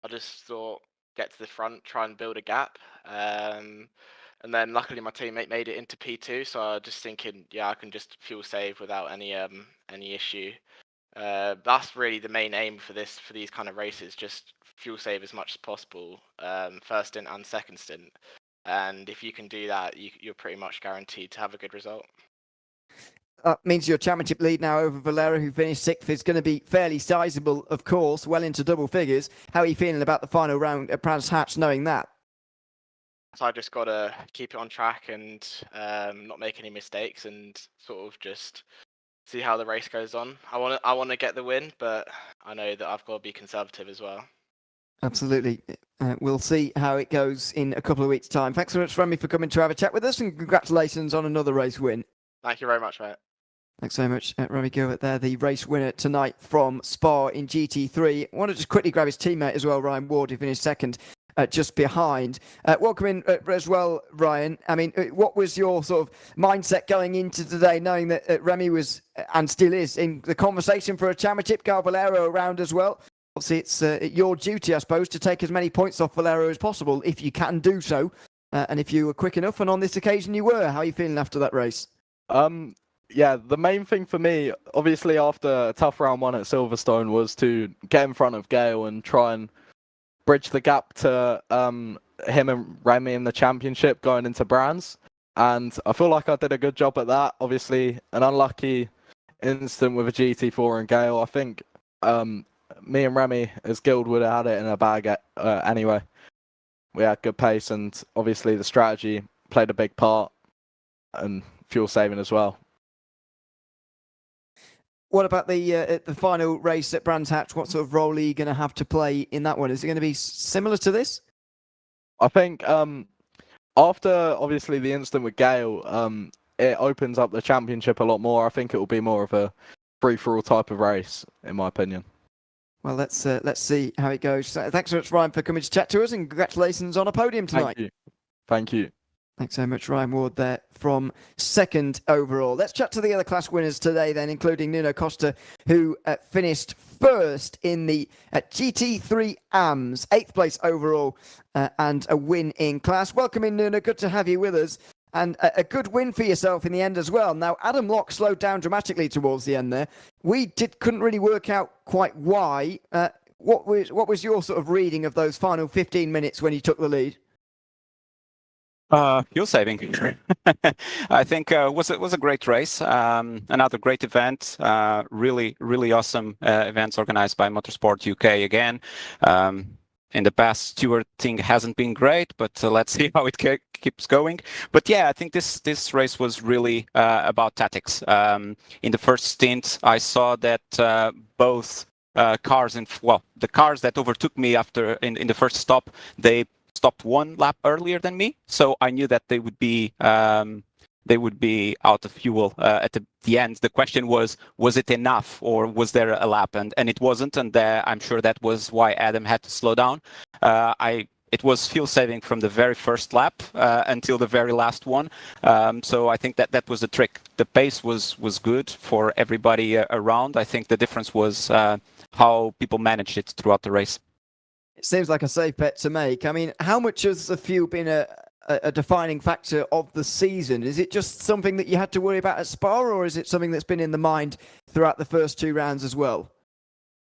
just thought get to the front, try and build a gap. And then luckily my teammate made it into P2, so I was just thinking, yeah, I can just fuel save without any issue. That's really the main aim for these kind of races, just fuel save as much as possible, first stint and second stint. And if you can do that, you're pretty much guaranteed to have a good result. That means your championship lead now over Valero, who finished 6th, is going to be fairly sizable, of course, well into double figures. How are you feeling about the final round at Brands Hatch, knowing that? So I just got to keep it on track and not make any mistakes and sort of just see how the race goes on. I want to get the win, but I know that I've got to be conservative as well. Absolutely. We'll see how it goes in a couple of weeks' time. Thanks so much, Remy, for coming to have a chat with us, and congratulations on another race win. Thank you very much, mate. Thanks so much, Remy Gilbert there, the race winner tonight from Spa in GT3. I want to just quickly grab his teammate as well, Ryan Ward, who finished second just behind. Welcome in as well, Ryan. I mean, what was your sort of mindset going into today, knowing that Remy was, and still is, in the conversation for a championship, Gal Valero around as well? Obviously, it's your duty, I suppose, to take as many points off Valero as possible, if you can do so. And if you were quick enough, and on this occasion you were. How are you feeling after that race? Yeah, the main thing for me, obviously after a tough round one at Silverstone, was to get in front of Gale and try and bridge the gap to him and Remy in the championship going into Brands. And I feel like I did a good job at that. Obviously, an unlucky incident with a GT4 and Gale. I think me and Remy as Guild would have had it in a bag anyway. We had good pace, and obviously the strategy played a big part, and fuel saving as well. What about the final race at Brands Hatch? What sort of role are you going to have to play in that one? Is it going to be similar to this? I think after obviously the incident with Gale, it opens up the championship a lot more. I think it will be more of a free-for-all type of race, in my opinion. Well, let's see how it goes. So, thanks so much, Ryan, for coming to chat to us, and congratulations on a podium tonight. Thank you. Thank you. Thanks so much, Ryan Ward there from second overall. Let's chat to the other class winners today then, including Nuno Costa, who finished first in the GT3 AMS, 8th place overall, and a win in class. Welcome in, Nuno. Good to have you with us. And a good win for yourself in the end as well. Now, Adam Locke slowed down dramatically towards the end there. We couldn't really work out quite why. What was your sort of reading of those final 15 minutes when you took the lead? Fuel saving. I think was a great race. Another great event. Really awesome events organized by Motorsport UK again. In the past, stewarding hasn't been great, but let's see how it keeps going. But yeah, I think this race was really about tactics. In the first stint, I saw that both cars the cars that overtook me after in the first stop, they stopped one lap earlier than me, so I knew that they would be out of fuel at the end. The question was it enough, or was there a lap? And it wasn't, and I'm sure that was why Adam had to slow down. It was fuel saving from the very first lap until the very last one. So I think that was the trick. The pace was good for everybody around. I think the difference was how people managed it throughout the race. It seems like a safe bet to make. I mean, how much has the fuel been a defining factor of the season? Is it just something that you had to worry about at Spa, or is it something that's been in the mind throughout the first two rounds as well?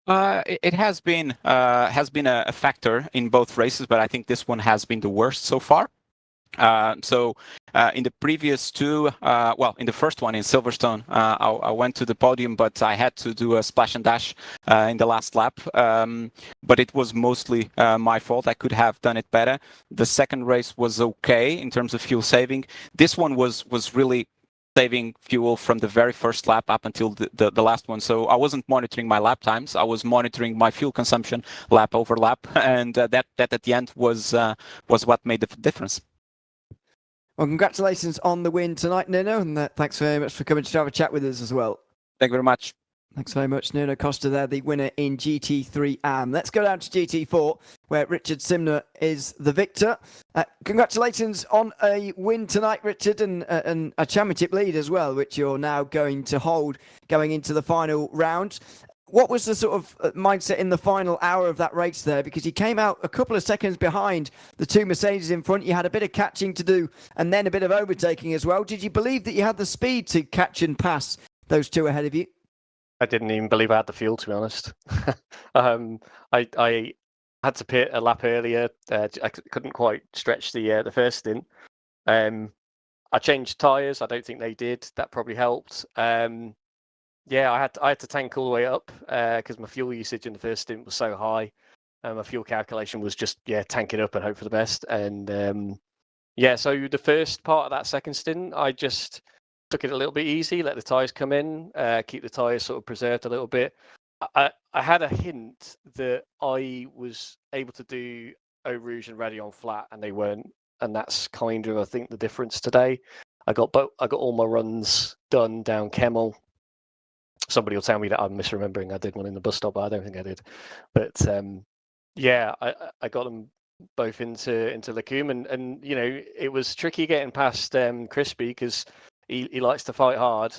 It has been a factor in both races, but I think this one has been the worst so far. In the previous two, in the first one in Silverstone, I went to the podium, but I had to do a splash and dash in the last lap. But it was mostly my fault. I could have done it better. The second race was okay in terms of fuel saving. This one was really saving fuel from the very first lap up until the last one. So I wasn't monitoring my lap times. I was monitoring my fuel consumption lap over lap, and that at the end was what made the difference. Well, congratulations on the win tonight, Nuno, and thanks very much for coming to have a chat with us as well. Thank you very much. Thanks very much, Nuno Costa there, the winner in GT3 AM. Let's go down to GT4, where Richard Simner is the victor. Congratulations on a win tonight, Richard, and a championship lead as well, which you're now going to hold going into the final round. What was the sort of mindset in the final hour of that race there? Because you came out a couple of seconds behind the two Mercedes in front. You had a bit of catching to do and then a bit of overtaking as well. Did you believe that you had the speed to catch and pass those two ahead of you? I didn't even believe I had the fuel, to be honest. I had to pit a lap earlier. I couldn't quite stretch the first stint. I changed tyres. I don't think they did. That probably helped. Yeah, I had to tank all the way up because my fuel usage in the first stint was so high. My fuel calculation was just tank it up and hope for the best. And so the first part of that second stint, I just took it a little bit easy, let the tyres come in, keep the tyres sort of preserved a little bit. I had a hint that I was able to do Eau Rouge and Radion flat, and they weren't, and that's kind of, I think, the difference today. I got all my runs done down Kemmel. Somebody will tell me that I'm misremembering. I did one in the bus stop, but I don't think I did. But I got them both into Lacombe, and it was tricky getting past Crispy because he likes to fight hard.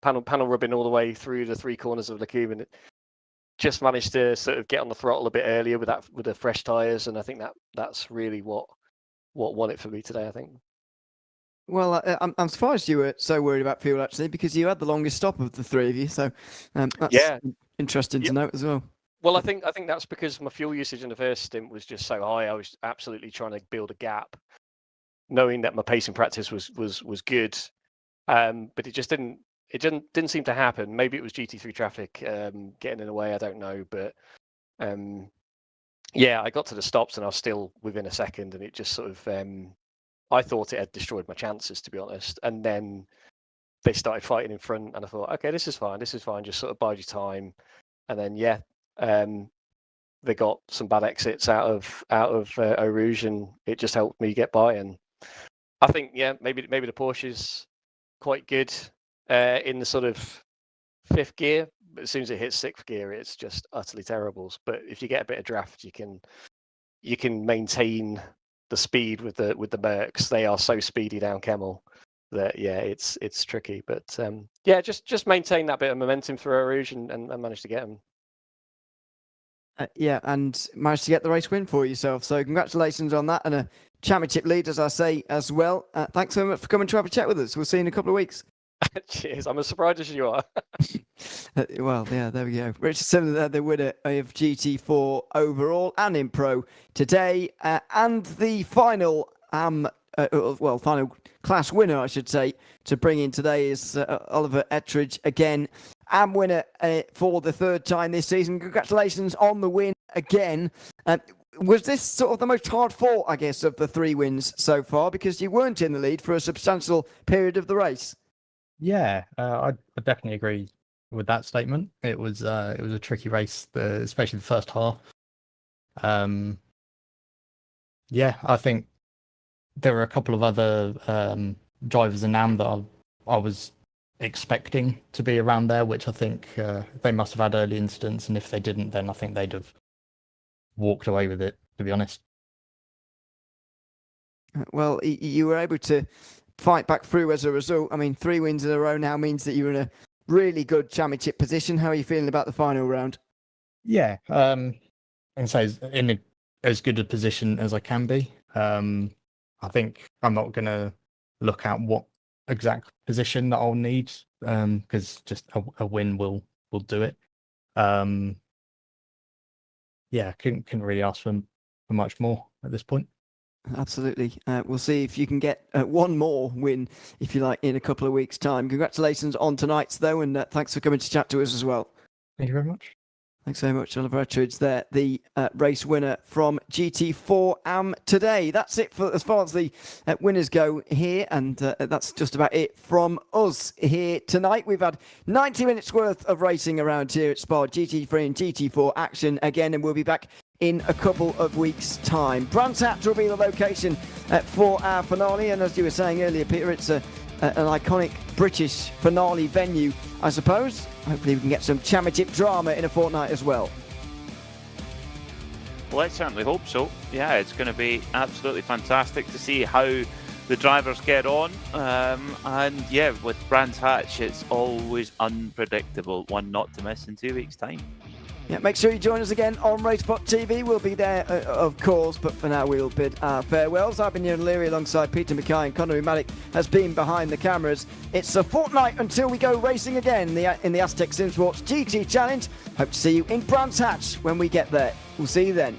Panel rubbing all the way through the three corners of Lacombe, and it just managed to sort of get on the throttle a bit earlier with the fresh tyres, and I think that's really what won it for me today, I think. Well, I'm surprised you were so worried about fuel, actually, because you had the longest stop of the three of you. So that's interesting to note as well. Well, I think that's because my fuel usage in the first stint was just so high. I was absolutely trying to build a gap, knowing that my pacing practice was good, but it just didn't seem to happen. Maybe it was GT3 traffic getting in the way. I don't know, but I got to the stops and I was still within a second, and it just sort of I thought it had destroyed my chances, to be honest. And then they started fighting in front, and I thought, okay, this is fine. Just sort of bide your time. And then they got some bad exits out of Eau Rouge, and it just helped me get by. And I think maybe the Porsche's quite good in the sort of fifth gear, but as soon as it hits sixth gear, it's just utterly terrible. But if you get a bit of draft, you can maintain the speed with the Mercs. They are so speedy down Kemmel that it's tricky. But just maintain that bit of momentum through Eau Rouge and manage to get them. And managed to get the race win for yourself. So congratulations on that, and a championship lead, as I say, as well. Thanks so much for coming to have a chat with us. We'll see you in a couple of weeks. Cheers. I'm as surprised as you are. Well, there we go. Richard Simner, the winner of GT4 overall and in Pro today. And the final, final class winner, I should say, to bring in today is Oliver Ettridge again. AM winner for the third time this season. Congratulations on the win again. Was this sort of the most hard fought, I guess, of the three wins so far, because you weren't in the lead for a substantial period of the race? Yeah, I definitely agree with that statement. It was a tricky race, especially the first half. I think there were a couple of other drivers in AM that I was expecting to be around there, which I think they must have had early incidents, and if they didn't, then I think they'd have walked away with it, to be honest. Well, you were able to fight back through as a result. I mean, 3 wins in a row now means that you're in a really good championship position. How are you feeling about the final round? Yeah, and so in as good a position as I can be. I think I'm not going to look at what exact position that I'll need, because just a win will do it. Couldn't really ask for much more at this point. Absolutely. We'll see if you can get one more win, if you like, in a couple of weeks' time. Congratulations on tonight's, though, and thanks for coming to chat to us as well. Thank you very much. Thanks very much, Oliver Ettridge there, the race winner from GT4 today. That's it for as far as the winners go here, and that's just about it from us here tonight. We've had 90 minutes worth of racing around here at Spa, GT3 and GT4 action again, and we'll be back in a couple of weeks' time. Brands Hatch will be the location for our finale, and as you were saying earlier, Peter, it's an iconic British finale venue, I suppose. Hopefully we can get some championship drama in a fortnight as well. Well, let's certainly hope so. Yeah, it's going to be absolutely fantastic to see how the drivers get on. And yeah, with Brands Hatch, it's always unpredictable. One not to miss in 2 weeks' time. Yeah, make sure you join us again on RaceSpotTV. We'll be there, of course, but for now we'll bid our farewells. I've been Ian Leary alongside Peter Mackay, and Conor Malik has been behind the cameras. It's a fortnight until we go racing again in the Asetek SimSports GT Challenge. Hope to see you in Brands Hatch when we get there. We'll see you then.